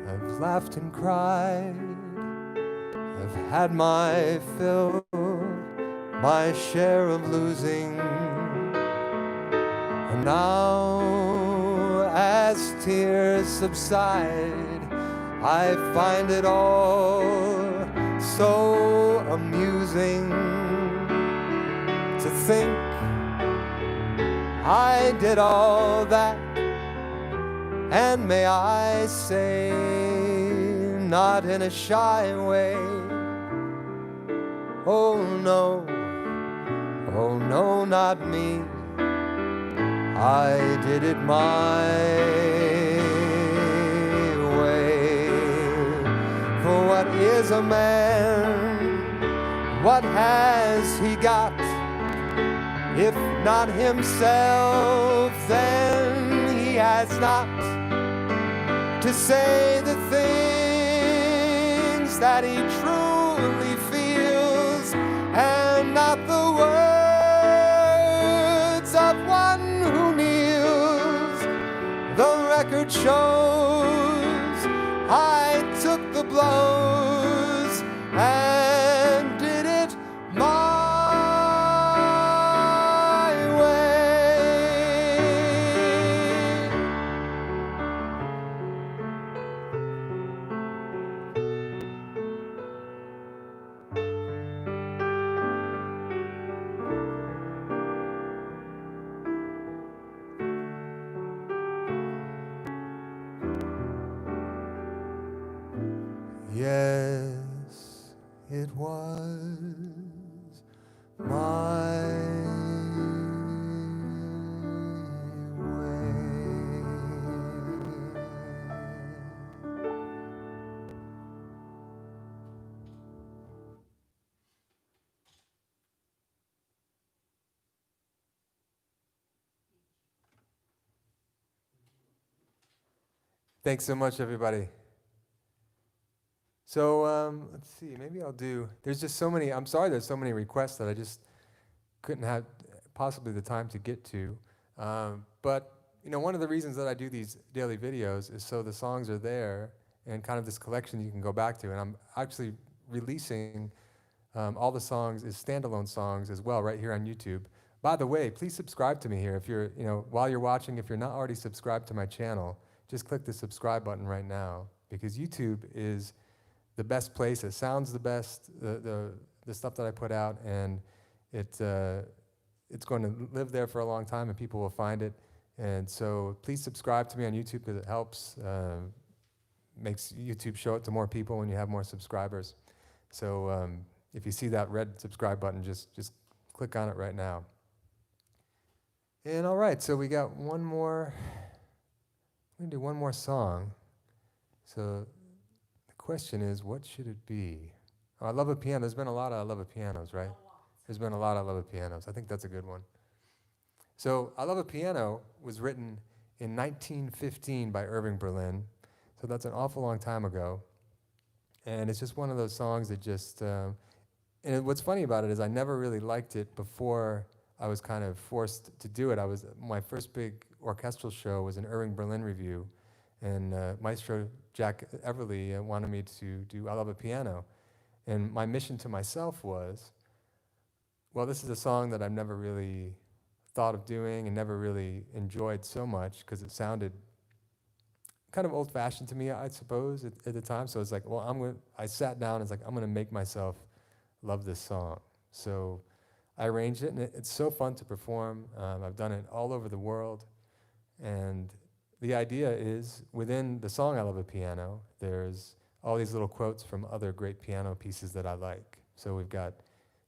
[SPEAKER 1] I've laughed and cried, I've had my fill, my share of losing. And now, as tears subside, I find it all so amusing to think I did all that, and may I say, not in a shy way. Oh no, not me. I did it my way. For what is a man? What has he got? If not himself, then he has not to say the things that he truly feels, and not the words of one who kneels. The record shows I took the blows and did it my Yes, it was my way. Thanks so much, everybody. So let's see, maybe I'll do, there's just so many, I'm sorry there's so many requests that I just couldn't have possibly the time to get to. But you know, one of the reasons that I do these daily videos is so the songs are there and kind of this collection you can go back to. And I'm actually releasing all the songs as standalone songs as well right here on YouTube. By the way, please subscribe to me here. If you're, you know, while you're watching, if you're not already subscribed to my channel, just click the subscribe button right now, because YouTube is the best place. It sounds the best, the stuff that I put out, and it's going to live there for a long time, and people will find it. And so please subscribe to me on YouTube, because it helps, makes YouTube show it to more people when you have more subscribers. So if you see that red subscribe button, just click on it right now. And all right, so we got one more. We're going to do one more song. So the question is, what should it be? Oh, I Love a Piano. There's been a lot of I Love a Pianos, right? There's been a lot of I Love a Pianos. I think that's a good one. So I Love a Piano was written in 1915 by Irving Berlin. So that's an awful long time ago. And it's just one of those songs that just, and what's funny about it is I never really liked it before I was kind of forced to do it. My first big orchestral show was an Irving Berlin review, and Maestro Jack Everly wanted me to do I Love a Piano. And my mission to myself was, well, this is a song that I've never really thought of doing and never really enjoyed so much, because it sounded kind of old-fashioned to me, I suppose, at the time. So it's like, well, I sat down and it's like, I'm gonna make myself love this song. So I arranged it, and it's so fun to perform. I've done it all over the world. And the idea is, within the song I Love a Piano, there's all these little quotes from other great piano pieces that I like. So we've got,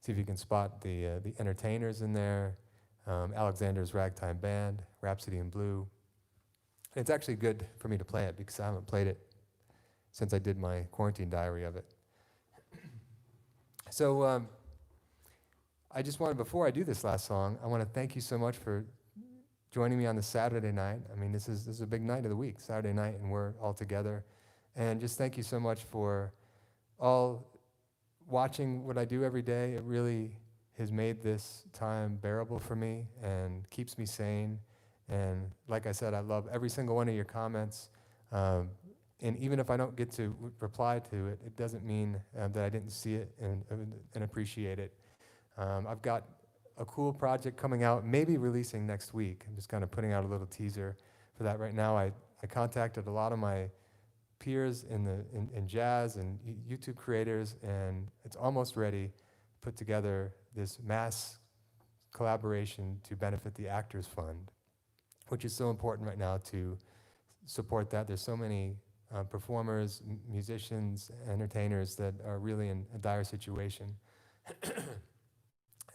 [SPEAKER 1] see if you can spot the Entertainers in there, Alexander's Ragtime Band, Rhapsody in Blue. And it's actually good for me to play it, because I haven't played it since I did my quarantine diary of it. So I just wanted, before I do this last song, I want to thank you so much for joining me on this Saturday night. I mean, this is a big night of the week, Saturday night, and we're all together. And just thank you so much for all watching what I do every day. It really has made this time bearable for me and keeps me sane. And like I said, I love every single one of your comments. And even if I don't get to reply to it, it doesn't mean that I didn't see it and appreciate it. I've got a cool project coming out, maybe releasing next week. I'm just kind of putting out a little teaser for that right now. I contacted a lot of my peers in jazz and YouTube creators, and it's almost ready. Put together this mass collaboration to benefit the Actors Fund, which is so important right now to support that. There's so many performers, musicians, entertainers that are really in a dire situation.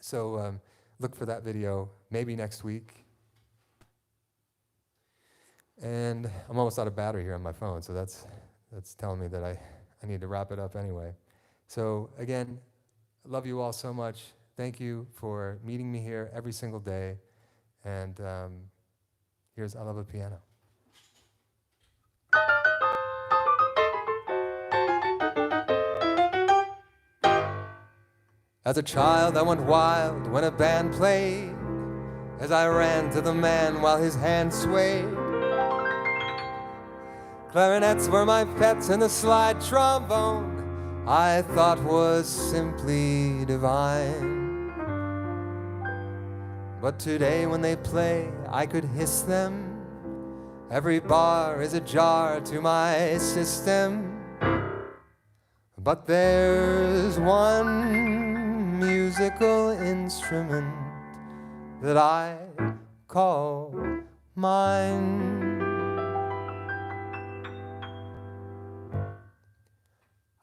[SPEAKER 1] So look for that video maybe next week. And I'm almost out of battery here on my phone, so that's telling me that I need to wrap it up anyway. So again, I love you all so much. Thank you for meeting me here every single day. And here's I Love a Piano. As a child, I went wild when a band played, as I ran to the man while his hand swayed. Clarinets were my pets, and the slide trombone I thought was simply divine. But today when they play, I could hiss them. Every bar is a jar to my system. But there's one musical instrument that I call mine.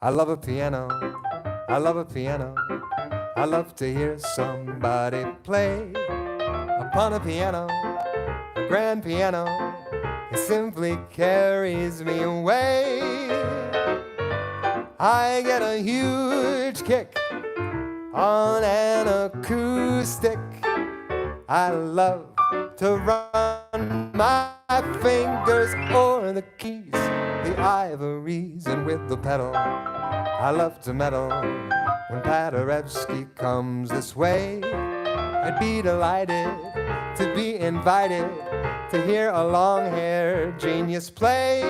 [SPEAKER 1] I love a piano, I love a piano. I love to hear somebody play upon a piano, a grand piano. It simply carries me away. I get a huge kick on an acoustic. I love to run my fingers o'er the keys the ivories and with the pedal. I love to meddle when Paderewski comes this way. I'd be delighted to be invited to hear a long-haired genius play.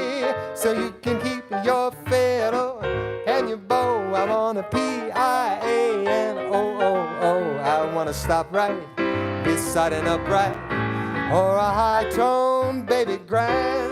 [SPEAKER 1] So you can keep your fiddle and your bow. I want a Piano. I want to stop right beside an upright or a high tone, baby grand.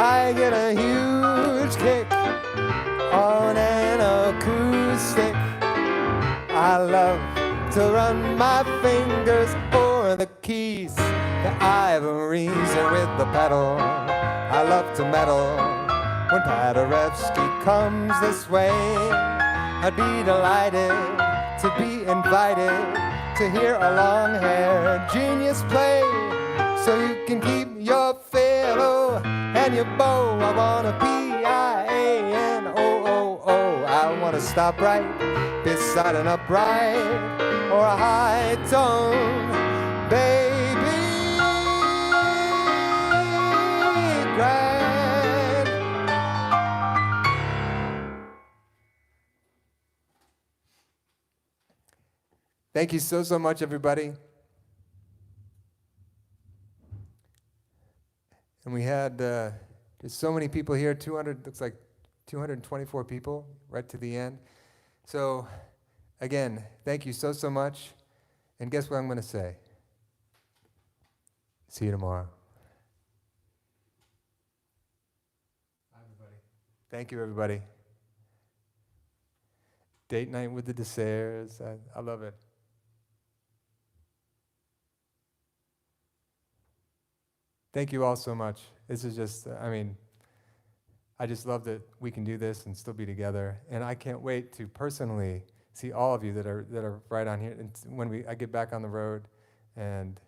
[SPEAKER 1] I get a huge kick on an acoustic. I love to run my fingers over the keys, the ivories, and with the pedal. I love to meddle when Paderewski comes this way. I'd be delighted to be invited to hear a long-haired genius play. So you can keep your fiddle and your bow. I want a Piano. I want to stop right beside an upright or a high tone, baby grand. Thank you so much, everybody. And we had just so many people here, 200, looks like 224 people right to the end. So again, thank you so much. And guess what I'm going to say? See you tomorrow. Bye, everybody. Thank you, everybody. Date night with the DeSares. I love it. Thank you all so much. This is just, I just love that we can do this and still be together. And I can't wait to personally see all of you that are right on here. And when I get back on the road, and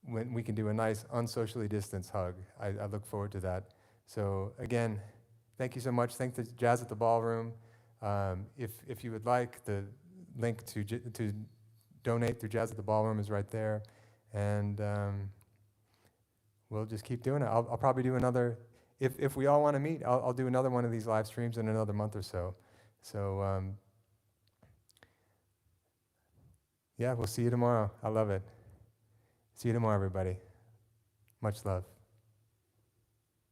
[SPEAKER 1] when we can do a nice unsocially distanced hug, I look forward to that. So again, thank you so much. Thanks to Jazz at the Ballroom. If you would like, the link to donate through Jazz at the Ballroom is right there. And we'll just keep doing it. I'll probably do another, if we all want to meet, I'll do another one of these live streams in another month or so. So yeah, we'll see you tomorrow. I love it. See you tomorrow, everybody. Much love.